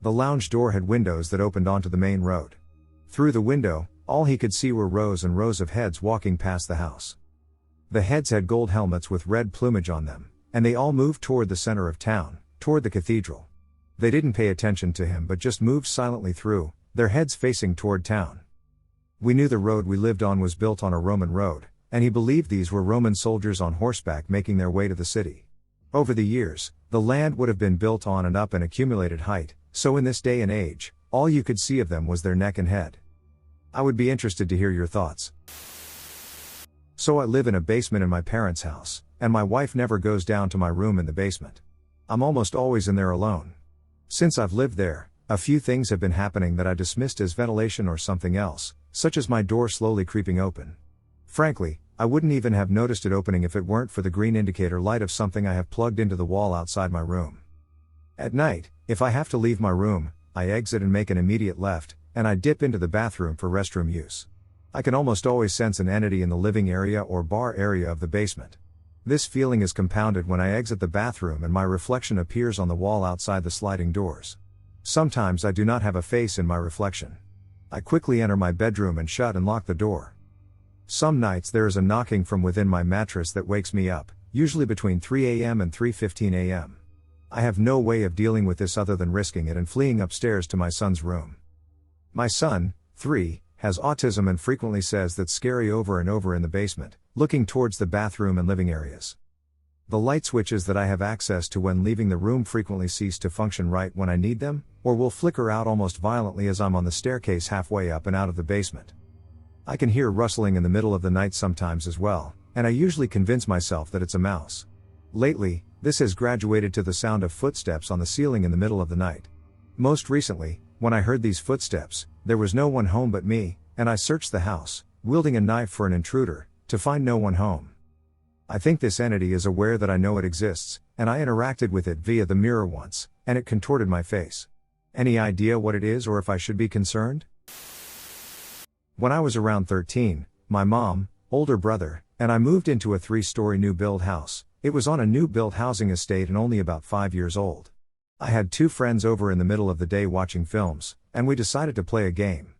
The lounge door had windows that opened onto the main road. Through the window, all he could see were rows and rows of heads walking past the house. The heads had gold helmets with red plumage on them, and they all moved toward the center of town, toward the cathedral. They didn't pay attention to him but just moved silently through, their heads facing toward town. We knew the road we lived on was built on a Roman road, and he believed these were Roman soldiers on horseback making their way to the city. Over the years, the land would have been built on and up an accumulated height, so in this day and age, all you could see of them was their neck and head. I would be interested to hear your thoughts. So I live in a basement in my parents' house, and my wife never goes down to my room in the basement. I'm almost always in there alone. Since I've lived there, a few things have been happening that I dismissed as ventilation or something else, such as my door slowly creeping open. Frankly, I wouldn't even have noticed it opening if it weren't for the green indicator light of something I have plugged into the wall outside my room. At night, if I have to leave my room, I exit and make an immediate left, and I dip into the bathroom for restroom use. I can almost always sense an entity in the living area or bar area of the basement. This feeling is compounded when I exit the bathroom and my reflection appears on the wall outside the sliding doors. Sometimes I do not have a face in my reflection. I quickly enter my bedroom and shut and lock the door. Some nights there is a knocking from within my mattress that wakes me up, usually between 3 a.m. and 3:15 a.m. I have no way of dealing with this other than risking it and fleeing upstairs to my son's room. My son, 3, has autism and frequently says that's scary over and over in the basement, looking towards the bathroom and living areas. The light switches that I have access to when leaving the room frequently cease to function right when I need them, or will flicker out almost violently as I'm on the staircase halfway up and out of the basement. I can hear rustling in the middle of the night sometimes as well, and I usually convince myself that it's a mouse. Lately, this has graduated to the sound of footsteps on the ceiling in the middle of the night. Most recently, When I heard these footsteps, there was no one home but me, and I searched the house, wielding a knife for an intruder, to find no one home. I think this entity is aware that I know it exists, and I interacted with it via the mirror once, and it contorted my face. Any idea what it is or if I should be concerned? When I was around 13, my mom, older brother, and I moved into a 3-story new build house. It was on a new built housing estate and only about 5 years old. I had 2 friends over in the middle of the day watching films, and we decided to play a game.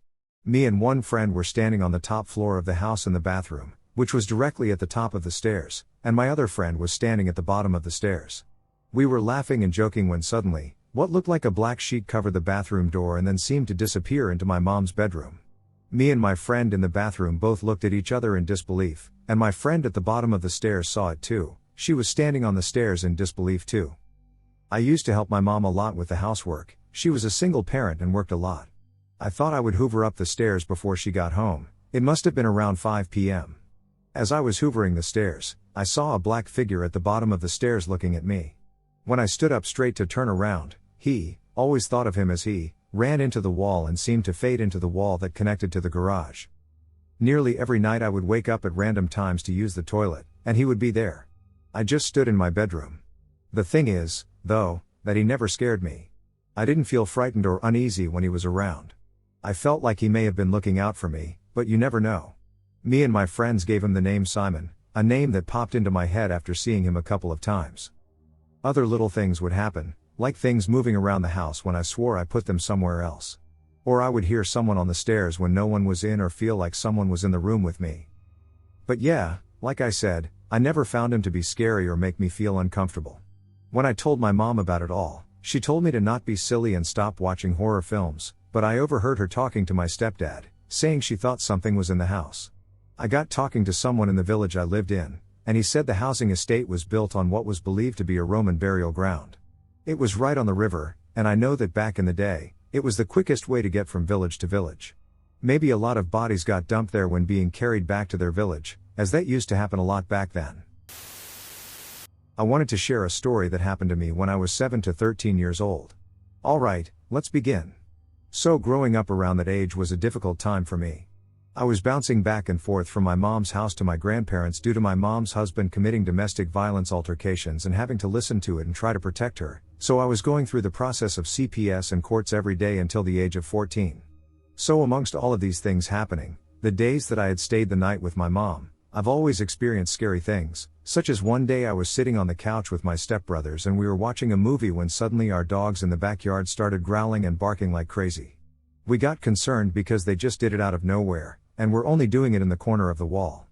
Me and one friend were standing on the top floor of the house in the bathroom, which was directly at the top of the stairs, and my other friend was standing at the bottom of the stairs. We were laughing and joking when suddenly, what looked like a black sheet covered the bathroom door and then seemed to disappear into my mom's bedroom. Me and my friend in the bathroom both looked at each other in disbelief, and my friend at the bottom of the stairs saw it too. She was standing on the stairs in disbelief too. I used to help my mom a lot with the housework. She was a single parent and worked a lot. I thought I would hoover up the stairs before she got home. It must have been around 5 p.m. As I was hoovering the stairs, I saw a black figure at the bottom of the stairs looking at me. When I stood up straight to turn around, he, always thought of him as he, ran into the wall and seemed to fade into the wall that connected to the garage. Nearly every night I would wake up at random times to use the toilet, and he would be there. I just stood in my bedroom. The thing is, though, that he never scared me. I didn't feel frightened or uneasy when he was around. I felt like he may have been looking out for me, but you never know. Me and my friends gave him the name Simon, a name that popped into my head after seeing him a couple of times. Other little things would happen, like things moving around the house when I swore I put them somewhere else. Or I would hear someone on the stairs when no one was in or feel like someone was in the room with me. But yeah, like I said, I never found him to be scary or make me feel uncomfortable. When I told my mom about it all, she told me to not be silly and stop watching horror films, but I overheard her talking to my stepdad, saying she thought something was in the house. I got talking to someone in the village I lived in, and he said the housing estate was built on what was believed to be a Roman burial ground. It was right on the river, and I know that back in the day, it was the quickest way to get from village to village. Maybe a lot of bodies got dumped there when being carried back to their village, as that used to happen a lot back then. I wanted to share a story that happened to me when I was 7 to 13 years old. Alright, let's begin. So growing up around that age was a difficult time for me. I was bouncing back and forth from my mom's house to my grandparents due to my mom's husband committing domestic violence altercations and having to listen to it and try to protect her, so I was going through the process of CPS and courts every day until the age of 14. So amongst all of these things happening, the days that I had stayed the night with my mom, I've always experienced scary things, such as one day I was sitting on the couch with my stepbrothers and we were watching a movie when suddenly our dogs in the backyard started growling and barking like crazy. We got concerned because they just did it out of nowhere, and were only doing it in the corner of the wall.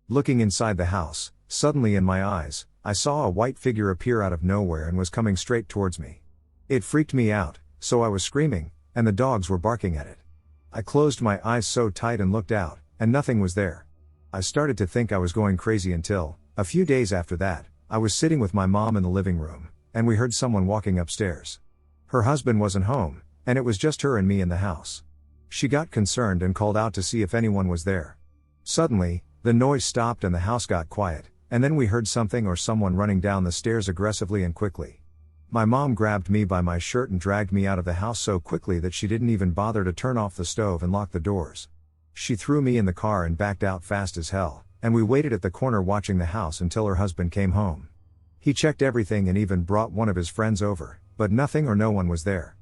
Looking inside the house, suddenly in my eyes, I saw a white figure appear out of nowhere and was coming straight towards me. It freaked me out, so I was screaming, and the dogs were barking at it. I closed my eyes so tight and looked out, and nothing was there. I started to think I was going crazy until, a few days after that, I was sitting with my mom in the living room, and we heard someone walking upstairs. Her husband wasn't home, and it was just her and me in the house. She got concerned and called out to see if anyone was there. Suddenly, the noise stopped and the house got quiet, and then we heard something or someone running down the stairs aggressively and quickly. My mom grabbed me by my shirt and dragged me out of the house so quickly that she didn't even bother to turn off the stove and lock the doors. She threw me in the car and backed out fast as hell, and we waited at the corner watching the house until her husband came home. He checked everything and even brought one of his friends over, but nothing or no one was there.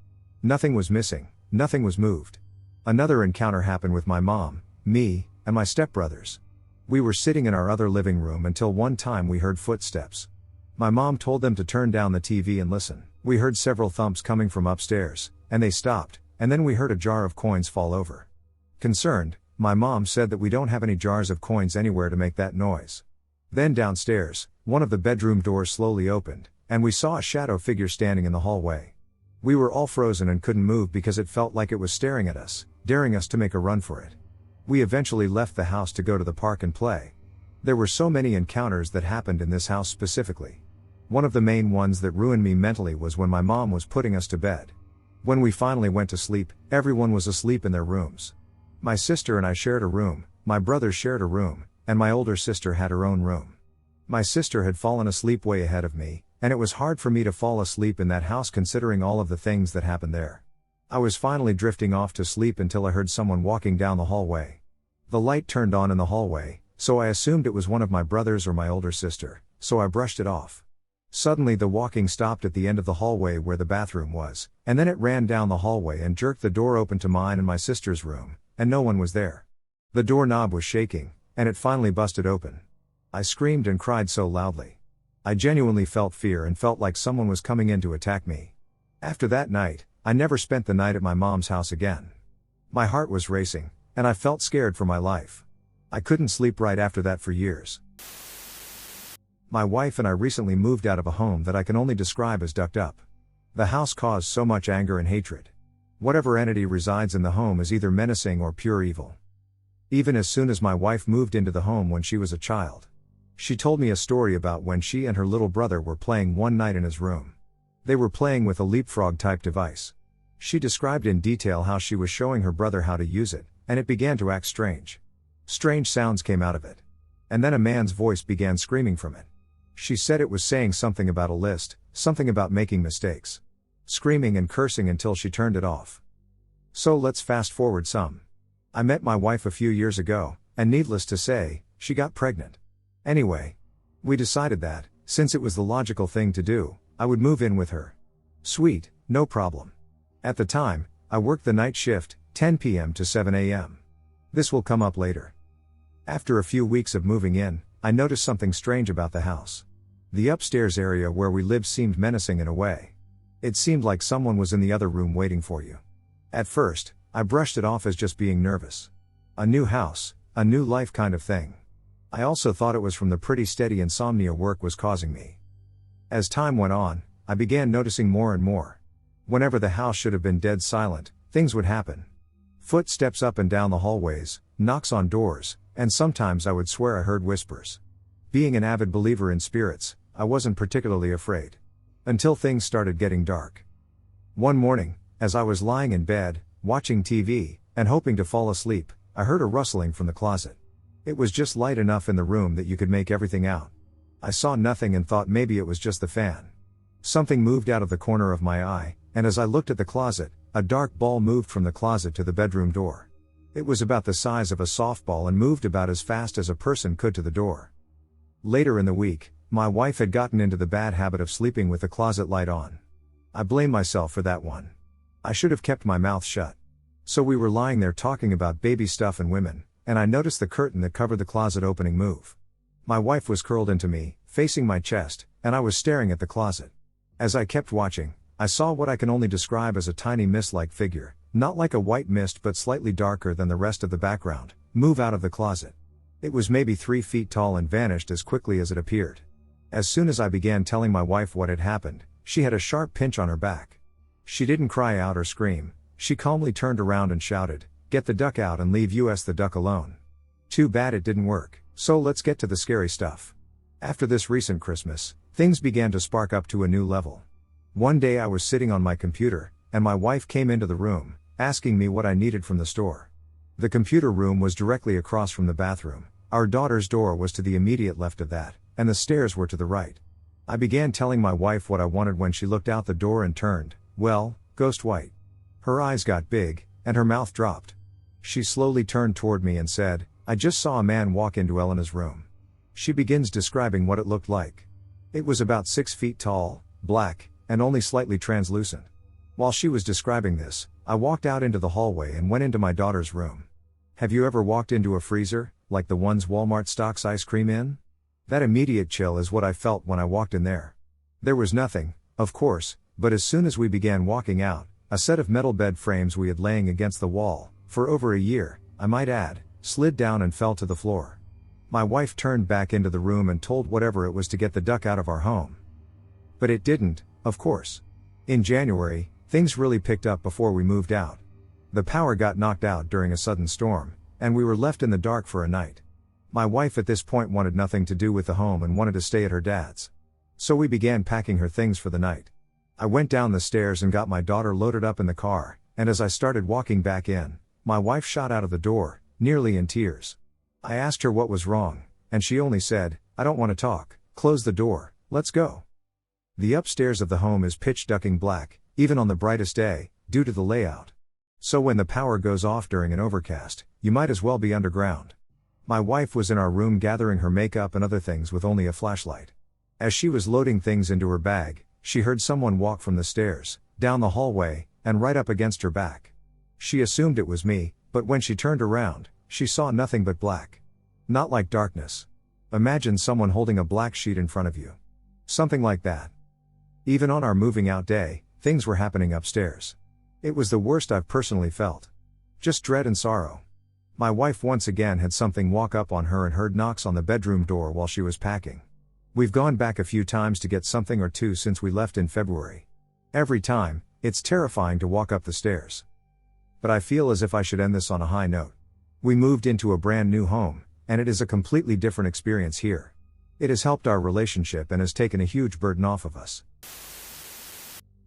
Nothing was missing, nothing was moved. Another encounter happened with my mom, me, and my stepbrothers. We were sitting in our other living room until one time we heard footsteps. My mom told them to turn down the TV and listen. We heard several thumps coming from upstairs, and they stopped, and then we heard a jar of coins fall over. Concerned, my mom said that we don't have any jars of coins anywhere to make that noise. Then downstairs, one of the bedroom doors slowly opened, and we saw a shadow figure standing in the hallway. We were all frozen and couldn't move because it felt like it was staring at us, daring us to make a run for it. We eventually left the house to go to the park and play. There were so many encounters that happened in this house specifically. One of the main ones that ruined me mentally was when my mom was putting us to bed. When we finally went to sleep, everyone was asleep in their rooms. My sister and I shared a room, my brothers shared a room, and my older sister had her own room. My sister had fallen asleep way ahead of me, and it was hard for me to fall asleep in that house considering all of the things that happened there. I was finally drifting off to sleep until I heard someone walking down the hallway. The light turned on in the hallway, so I assumed it was one of my brothers or my older sister, so I brushed it off. Suddenly the walking stopped at the end of the hallway where the bathroom was, and then it ran down the hallway and jerked the door open to mine and my sister's room, and no one was there. The doorknob was shaking, and it finally busted open. I screamed and cried so loudly. I genuinely felt fear and felt like someone was coming in to attack me. After that night, I never spent the night at my mom's house again. My heart was racing, and I felt scared for my life. I couldn't sleep right after that for years. My wife and I recently moved out of a home that I can only describe as ducked up. The house caused so much anger and hatred. Whatever entity resides in the home is either menacing or pure evil. Even as soon as my wife moved into the home when she was a child. She told me a story about when she and her little brother were playing one night in his room. They were playing with a leapfrog-type device. She described in detail how she was showing her brother how to use it, and it began to act strange. Strange sounds came out of it. And then a man's voice began screaming from it. She said it was saying something about a list, something about making mistakes. Screaming and cursing until she turned it off. So let's fast forward some. I met my wife a few years ago, and needless to say, she got pregnant. Anyway, we decided that, since it was the logical thing to do, I would move in with her. Sweet, no problem. At the time, I worked the night shift, 10 p.m. to 7 a.m. This will come up later. After a few weeks of moving in, I noticed something strange about the house. The upstairs area where we lived seemed menacing in a way. It seemed like someone was in the other room waiting for you. At first, I brushed it off as just being nervous. A new house, a new life kind of thing. I also thought it was from the pretty steady insomnia work was causing me. As time went on, I began noticing more and more. Whenever the house should have been dead silent, things would happen. Footsteps up and down the hallways, knocks on doors, and sometimes I would swear I heard whispers. Being an avid believer in spirits, I wasn't particularly afraid. Until things started getting dark. One morning, as I was lying in bed, watching TV, and hoping to fall asleep, I heard a rustling from the closet. It was just light enough in the room that you could make everything out. I saw nothing and thought maybe it was just the fan. Something moved out of the corner of my eye, and as I looked at the closet, a dark ball moved from the closet to the bedroom door. It was about the size of a softball and moved about as fast as a person could to the door. Later in the week, my wife had gotten into the bad habit of sleeping with the closet light on. I blame myself for that one. I should have kept my mouth shut. So we were lying there talking about baby stuff and women, and I noticed the curtain that covered the closet opening move. My wife was curled into me, facing my chest, and I was staring at the closet. As I kept watching, I saw what I can only describe as a tiny mist-like figure, not like a white mist but slightly darker than the rest of the background, move out of the closet. It was maybe 3 feet tall and vanished as quickly as it appeared. As soon as I began telling my wife what had happened, she had a sharp pinch on her back. She didn't cry out or scream, she calmly turned around and shouted, "Get the duck out and leave us the duck alone." Too bad it didn't work, so let's get to the scary stuff. After this recent Christmas, things began to spark up to a new level. One day I was sitting on my computer, and my wife came into the room, asking me what I needed from the store. The computer room was directly across from the bathroom, our daughter's door was to the immediate left of that, and the stairs were to the right. I began telling my wife what I wanted when she looked out the door and turned, well, ghost white. Her eyes got big, and her mouth dropped. She slowly turned toward me and said, "I just saw a man walk into Elena's room." She begins describing what it looked like. It was about 6 feet tall, black, and only slightly translucent. While she was describing this, I walked out into the hallway and went into my daughter's room. Have you ever walked into a freezer, like the ones Walmart stocks ice cream in? That immediate chill is what I felt when I walked in there. There was nothing, of course, but as soon as we began walking out, a set of metal bed frames we had laying against the wall, for over a year, I might add, slid down and fell to the floor. My wife turned back into the room and told whatever it was to get the duck out of our home. But it didn't, of course. In January, things really picked up before we moved out. The power got knocked out during a sudden storm, and we were left in the dark for a night. My wife at this point wanted nothing to do with the home and wanted to stay at her dad's. So we began packing her things for the night. I went down the stairs and got my daughter loaded up in the car, and as I started walking back in, my wife shot out of the door, nearly in tears. I asked her what was wrong, and she only said, "I don't want to talk, close the door, let's go." The upstairs of the home is pitch ducking black, even on the brightest day, due to the layout. So when the power goes off during an overcast, you might as well be underground. My wife was in our room gathering her makeup and other things with only a flashlight. As she was loading things into her bag, she heard someone walk from the stairs, down the hallway, and right up against her back. She assumed it was me, but when she turned around, she saw nothing but black. Not like darkness. Imagine someone holding a black sheet in front of you. Something like that. Even on our moving out day, things were happening upstairs. It was the worst I've personally felt. Just dread and sorrow. My wife once again had something walk up on her and heard knocks on the bedroom door while she was packing. We've gone back a few times to get something or two since we left in February. Every time, it's terrifying to walk up the stairs. But I feel as if I should end this on a high note. We moved into a brand new home, and it is a completely different experience here. It has helped our relationship and has taken a huge burden off of us.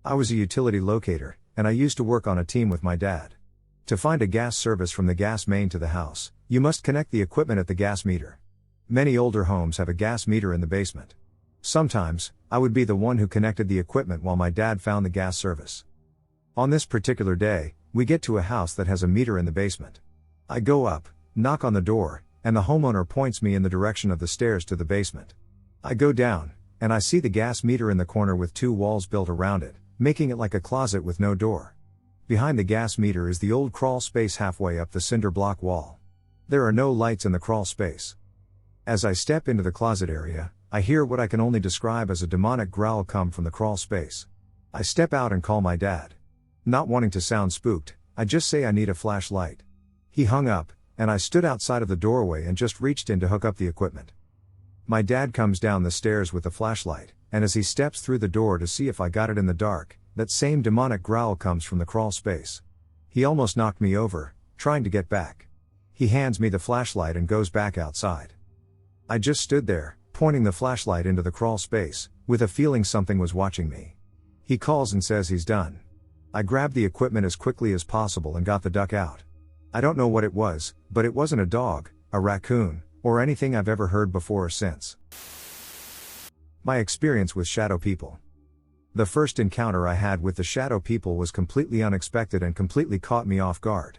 I was a utility locator, and I used to work on a team with my dad. To find a gas service from the gas main to the house, you must connect the equipment at the gas meter. Many older homes have a gas meter in the basement. Sometimes, I would be the one who connected the equipment while my dad found the gas service. On this particular day, we get to a house that has a meter in the basement. I go up, knock on the door, and the homeowner points me in the direction of the stairs to the basement. I go down, and I see the gas meter in the corner with two walls built around it, making it like a closet with no door. Behind the gas meter is the old crawl space halfway up the cinder block wall. There are no lights in the crawl space. As I step into the closet area, I hear what I can only describe as a demonic growl come from the crawl space. I step out and call my dad. Not wanting to sound spooked, I just say I need a flashlight. He hung up, and I stood outside of the doorway and just reached in to hook up the equipment. My dad comes down the stairs with the flashlight, and as he steps through the door to see if I got it in the dark, that same demonic growl comes from the crawl space. He almost knocked me over, trying to get back. He hands me the flashlight and goes back outside. I just stood there, pointing the flashlight into the crawl space, with a feeling something was watching me. He calls and says he's done. I grabbed the equipment as quickly as possible and got the duck out. I don't know what it was, but it wasn't a dog, a raccoon, or anything I've ever heard before or since. My experience with shadow people. The first encounter I had with the shadow people was completely unexpected and completely caught me off guard.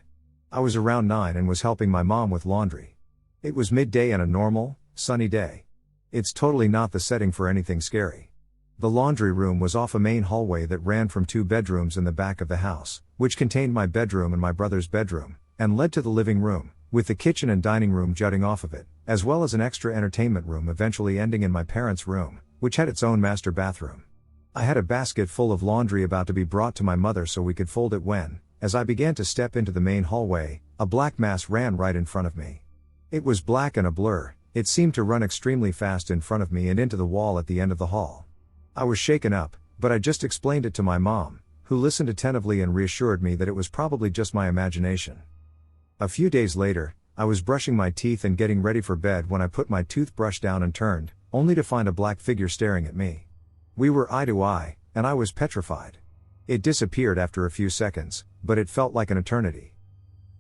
I was around 9 and was helping my mom with laundry. It was midday and a normal, sunny day. It's totally not the setting for anything scary. The laundry room was off a main hallway that ran from 2 bedrooms in the back of the house, which contained my bedroom and my brother's bedroom, and led to the living room, with the kitchen and dining room jutting off of it, as well as an extra entertainment room eventually ending in my parents' room, which had its own master bathroom. I had a basket full of laundry about to be brought to my mother so we could fold it when, as I began to step into the main hallway, a black mass ran right in front of me. It was black and a blur. It seemed to run extremely fast in front of me and into the wall at the end of the hall. I was shaken up, but I just explained it to my mom, who listened attentively and reassured me that it was probably just my imagination. A few days later, I was brushing my teeth and getting ready for bed when I put my toothbrush down and turned, only to find a black figure staring at me. We were eye to eye, and I was petrified. It disappeared after a few seconds, but it felt like an eternity.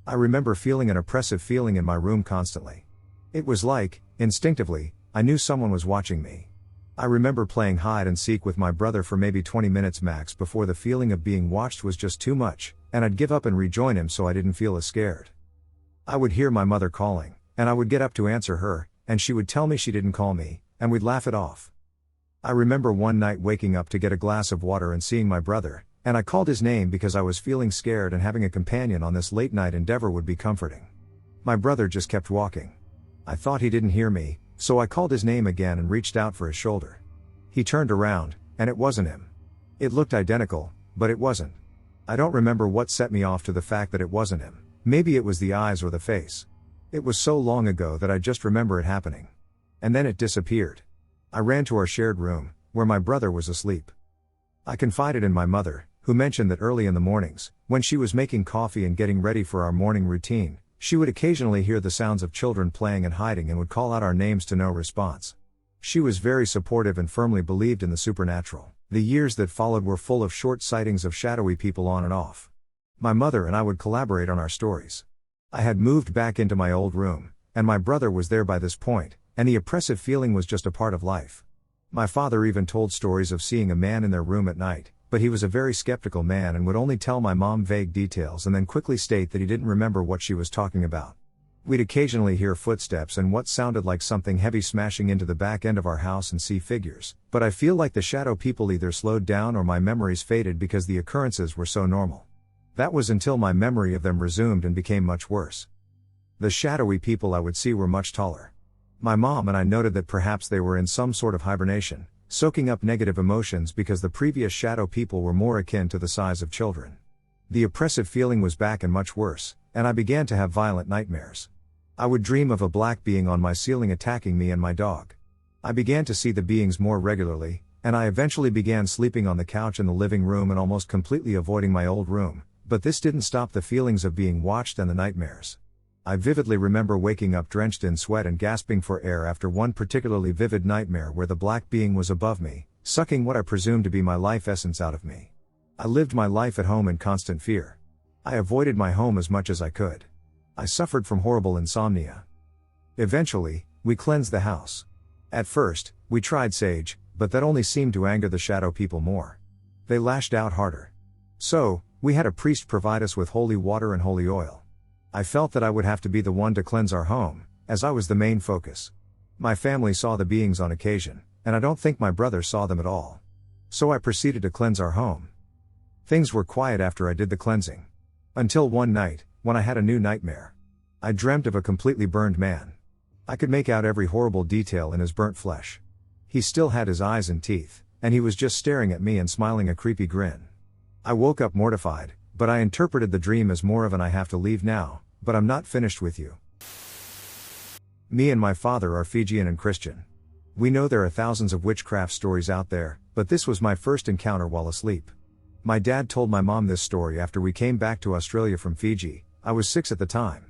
I remember feeling an oppressive feeling in my room constantly. It was like, instinctively, I knew someone was watching me. I remember playing hide and seek with my brother for maybe 20 minutes max before the feeling of being watched was just too much, and I'd give up and rejoin him so I didn't feel as scared. I would hear my mother calling, and I would get up to answer her, and she would tell me she didn't call me, and we'd laugh it off. I remember one night waking up to get a glass of water and seeing my brother, and I called his name because I was feeling scared and having a companion on this late night endeavor would be comforting. My brother just kept walking. I thought he didn't hear me, so I called his name again and reached out for his shoulder. He turned around, and it wasn't him. It looked identical, but it wasn't. I don't remember what set me off to the fact that it wasn't him. Maybe it was the eyes or the face. It was so long ago that I just remember it happening. And then it disappeared. I ran to our shared room, where my brother was asleep. I confided in my mother, who mentioned that early in the mornings, when she was making coffee and getting ready for our morning routine, she would occasionally hear the sounds of children playing and hiding and would call out our names to no response. She was very supportive and firmly believed in the supernatural. The years that followed were full of short sightings of shadowy people on and off. My mother and I would collaborate on our stories. I had moved back into my old room, and my brother was there by this point, and the oppressive feeling was just a part of life. My father even told stories of seeing a man in their room at night, but he was a very skeptical man and would only tell my mom vague details and then quickly state that he didn't remember what she was talking about. We'd occasionally hear footsteps and what sounded like something heavy smashing into the back end of our house and see figures, but I feel like the shadow people either slowed down or my memories faded because the occurrences were so normal. That was until my memory of them resumed and became much worse. The shadowy people I would see were much taller. My mom and I noted that perhaps they were in some sort of hibernation, soaking up negative emotions because the previous shadow people were more akin to the size of children. The oppressive feeling was back and much worse, and I began to have violent nightmares. I would dream of a black being on my ceiling attacking me and my dog. I began to see the beings more regularly, and I eventually began sleeping on the couch in the living room and almost completely avoiding my old room, but this didn't stop the feelings of being watched and the nightmares. I vividly remember waking up drenched in sweat and gasping for air after one particularly vivid nightmare where the black being was above me, sucking what I presumed to be my life essence out of me. I lived my life at home in constant fear. I avoided my home as much as I could. I suffered from horrible insomnia. Eventually, we cleansed the house. At first, we tried sage, but that only seemed to anger the shadow people more. They lashed out harder. So, we had a priest provide us with holy water and holy oil. I felt that I would have to be the one to cleanse our home, as I was the main focus. My family saw the beings on occasion, and I don't think my brother saw them at all. So I proceeded to cleanse our home. Things were quiet after I did the cleansing. Until one night, when I had a new nightmare. I dreamt of a completely burned man. I could make out every horrible detail in his burnt flesh. He still had his eyes and teeth, and he was just staring at me and smiling a creepy grin. I woke up mortified, but I interpreted the dream as more of an "I have to leave now, but I'm not finished with you." Me and my father are Fijian and Christian. We know there are thousands of witchcraft stories out there, but this was my first encounter while asleep. My dad told my mom this story after we came back to Australia from Fiji. I was 6 at the time.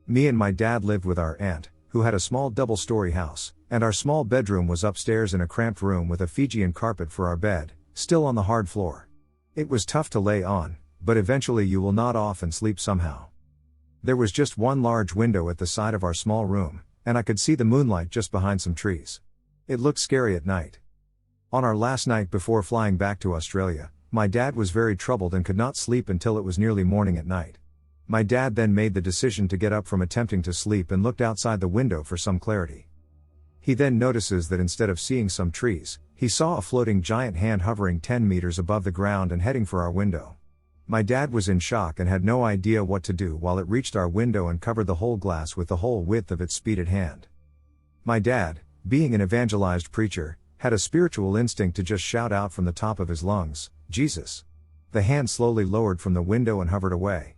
Me and my dad lived with our aunt, who had a small double-story house, and our small bedroom was upstairs in a cramped room with a Fijian carpet for our bed, still on the hard floor. It was tough to lay on, but eventually you will nod off and sleep somehow. There was just one large window at the side of our small room, and I could see the moonlight just behind some trees. It looked scary at night. On our last night before flying back to Australia, my dad was very troubled and could not sleep until it was nearly morning at night. My dad then made the decision to get up from attempting to sleep and looked outside the window for some clarity. He then notices that instead of seeing some trees, he saw a floating giant hand hovering 10 meters above the ground and heading for our window. My dad was in shock and had no idea what to do while it reached our window and covered the whole glass with the whole width of its speeded hand. My dad, being an evangelized preacher, had a spiritual instinct to just shout out from the top of his lungs, "Jesus!" The hand slowly lowered from the window and hovered away.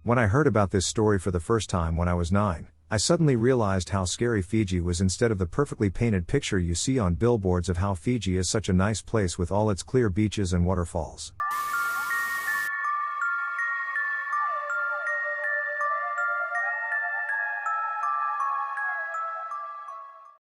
When I heard about this story for the first time when I was 9, I suddenly realized how scary Fiji was instead of the perfectly painted picture you see on billboards of how Fiji is such a nice place with all its clear beaches and waterfalls.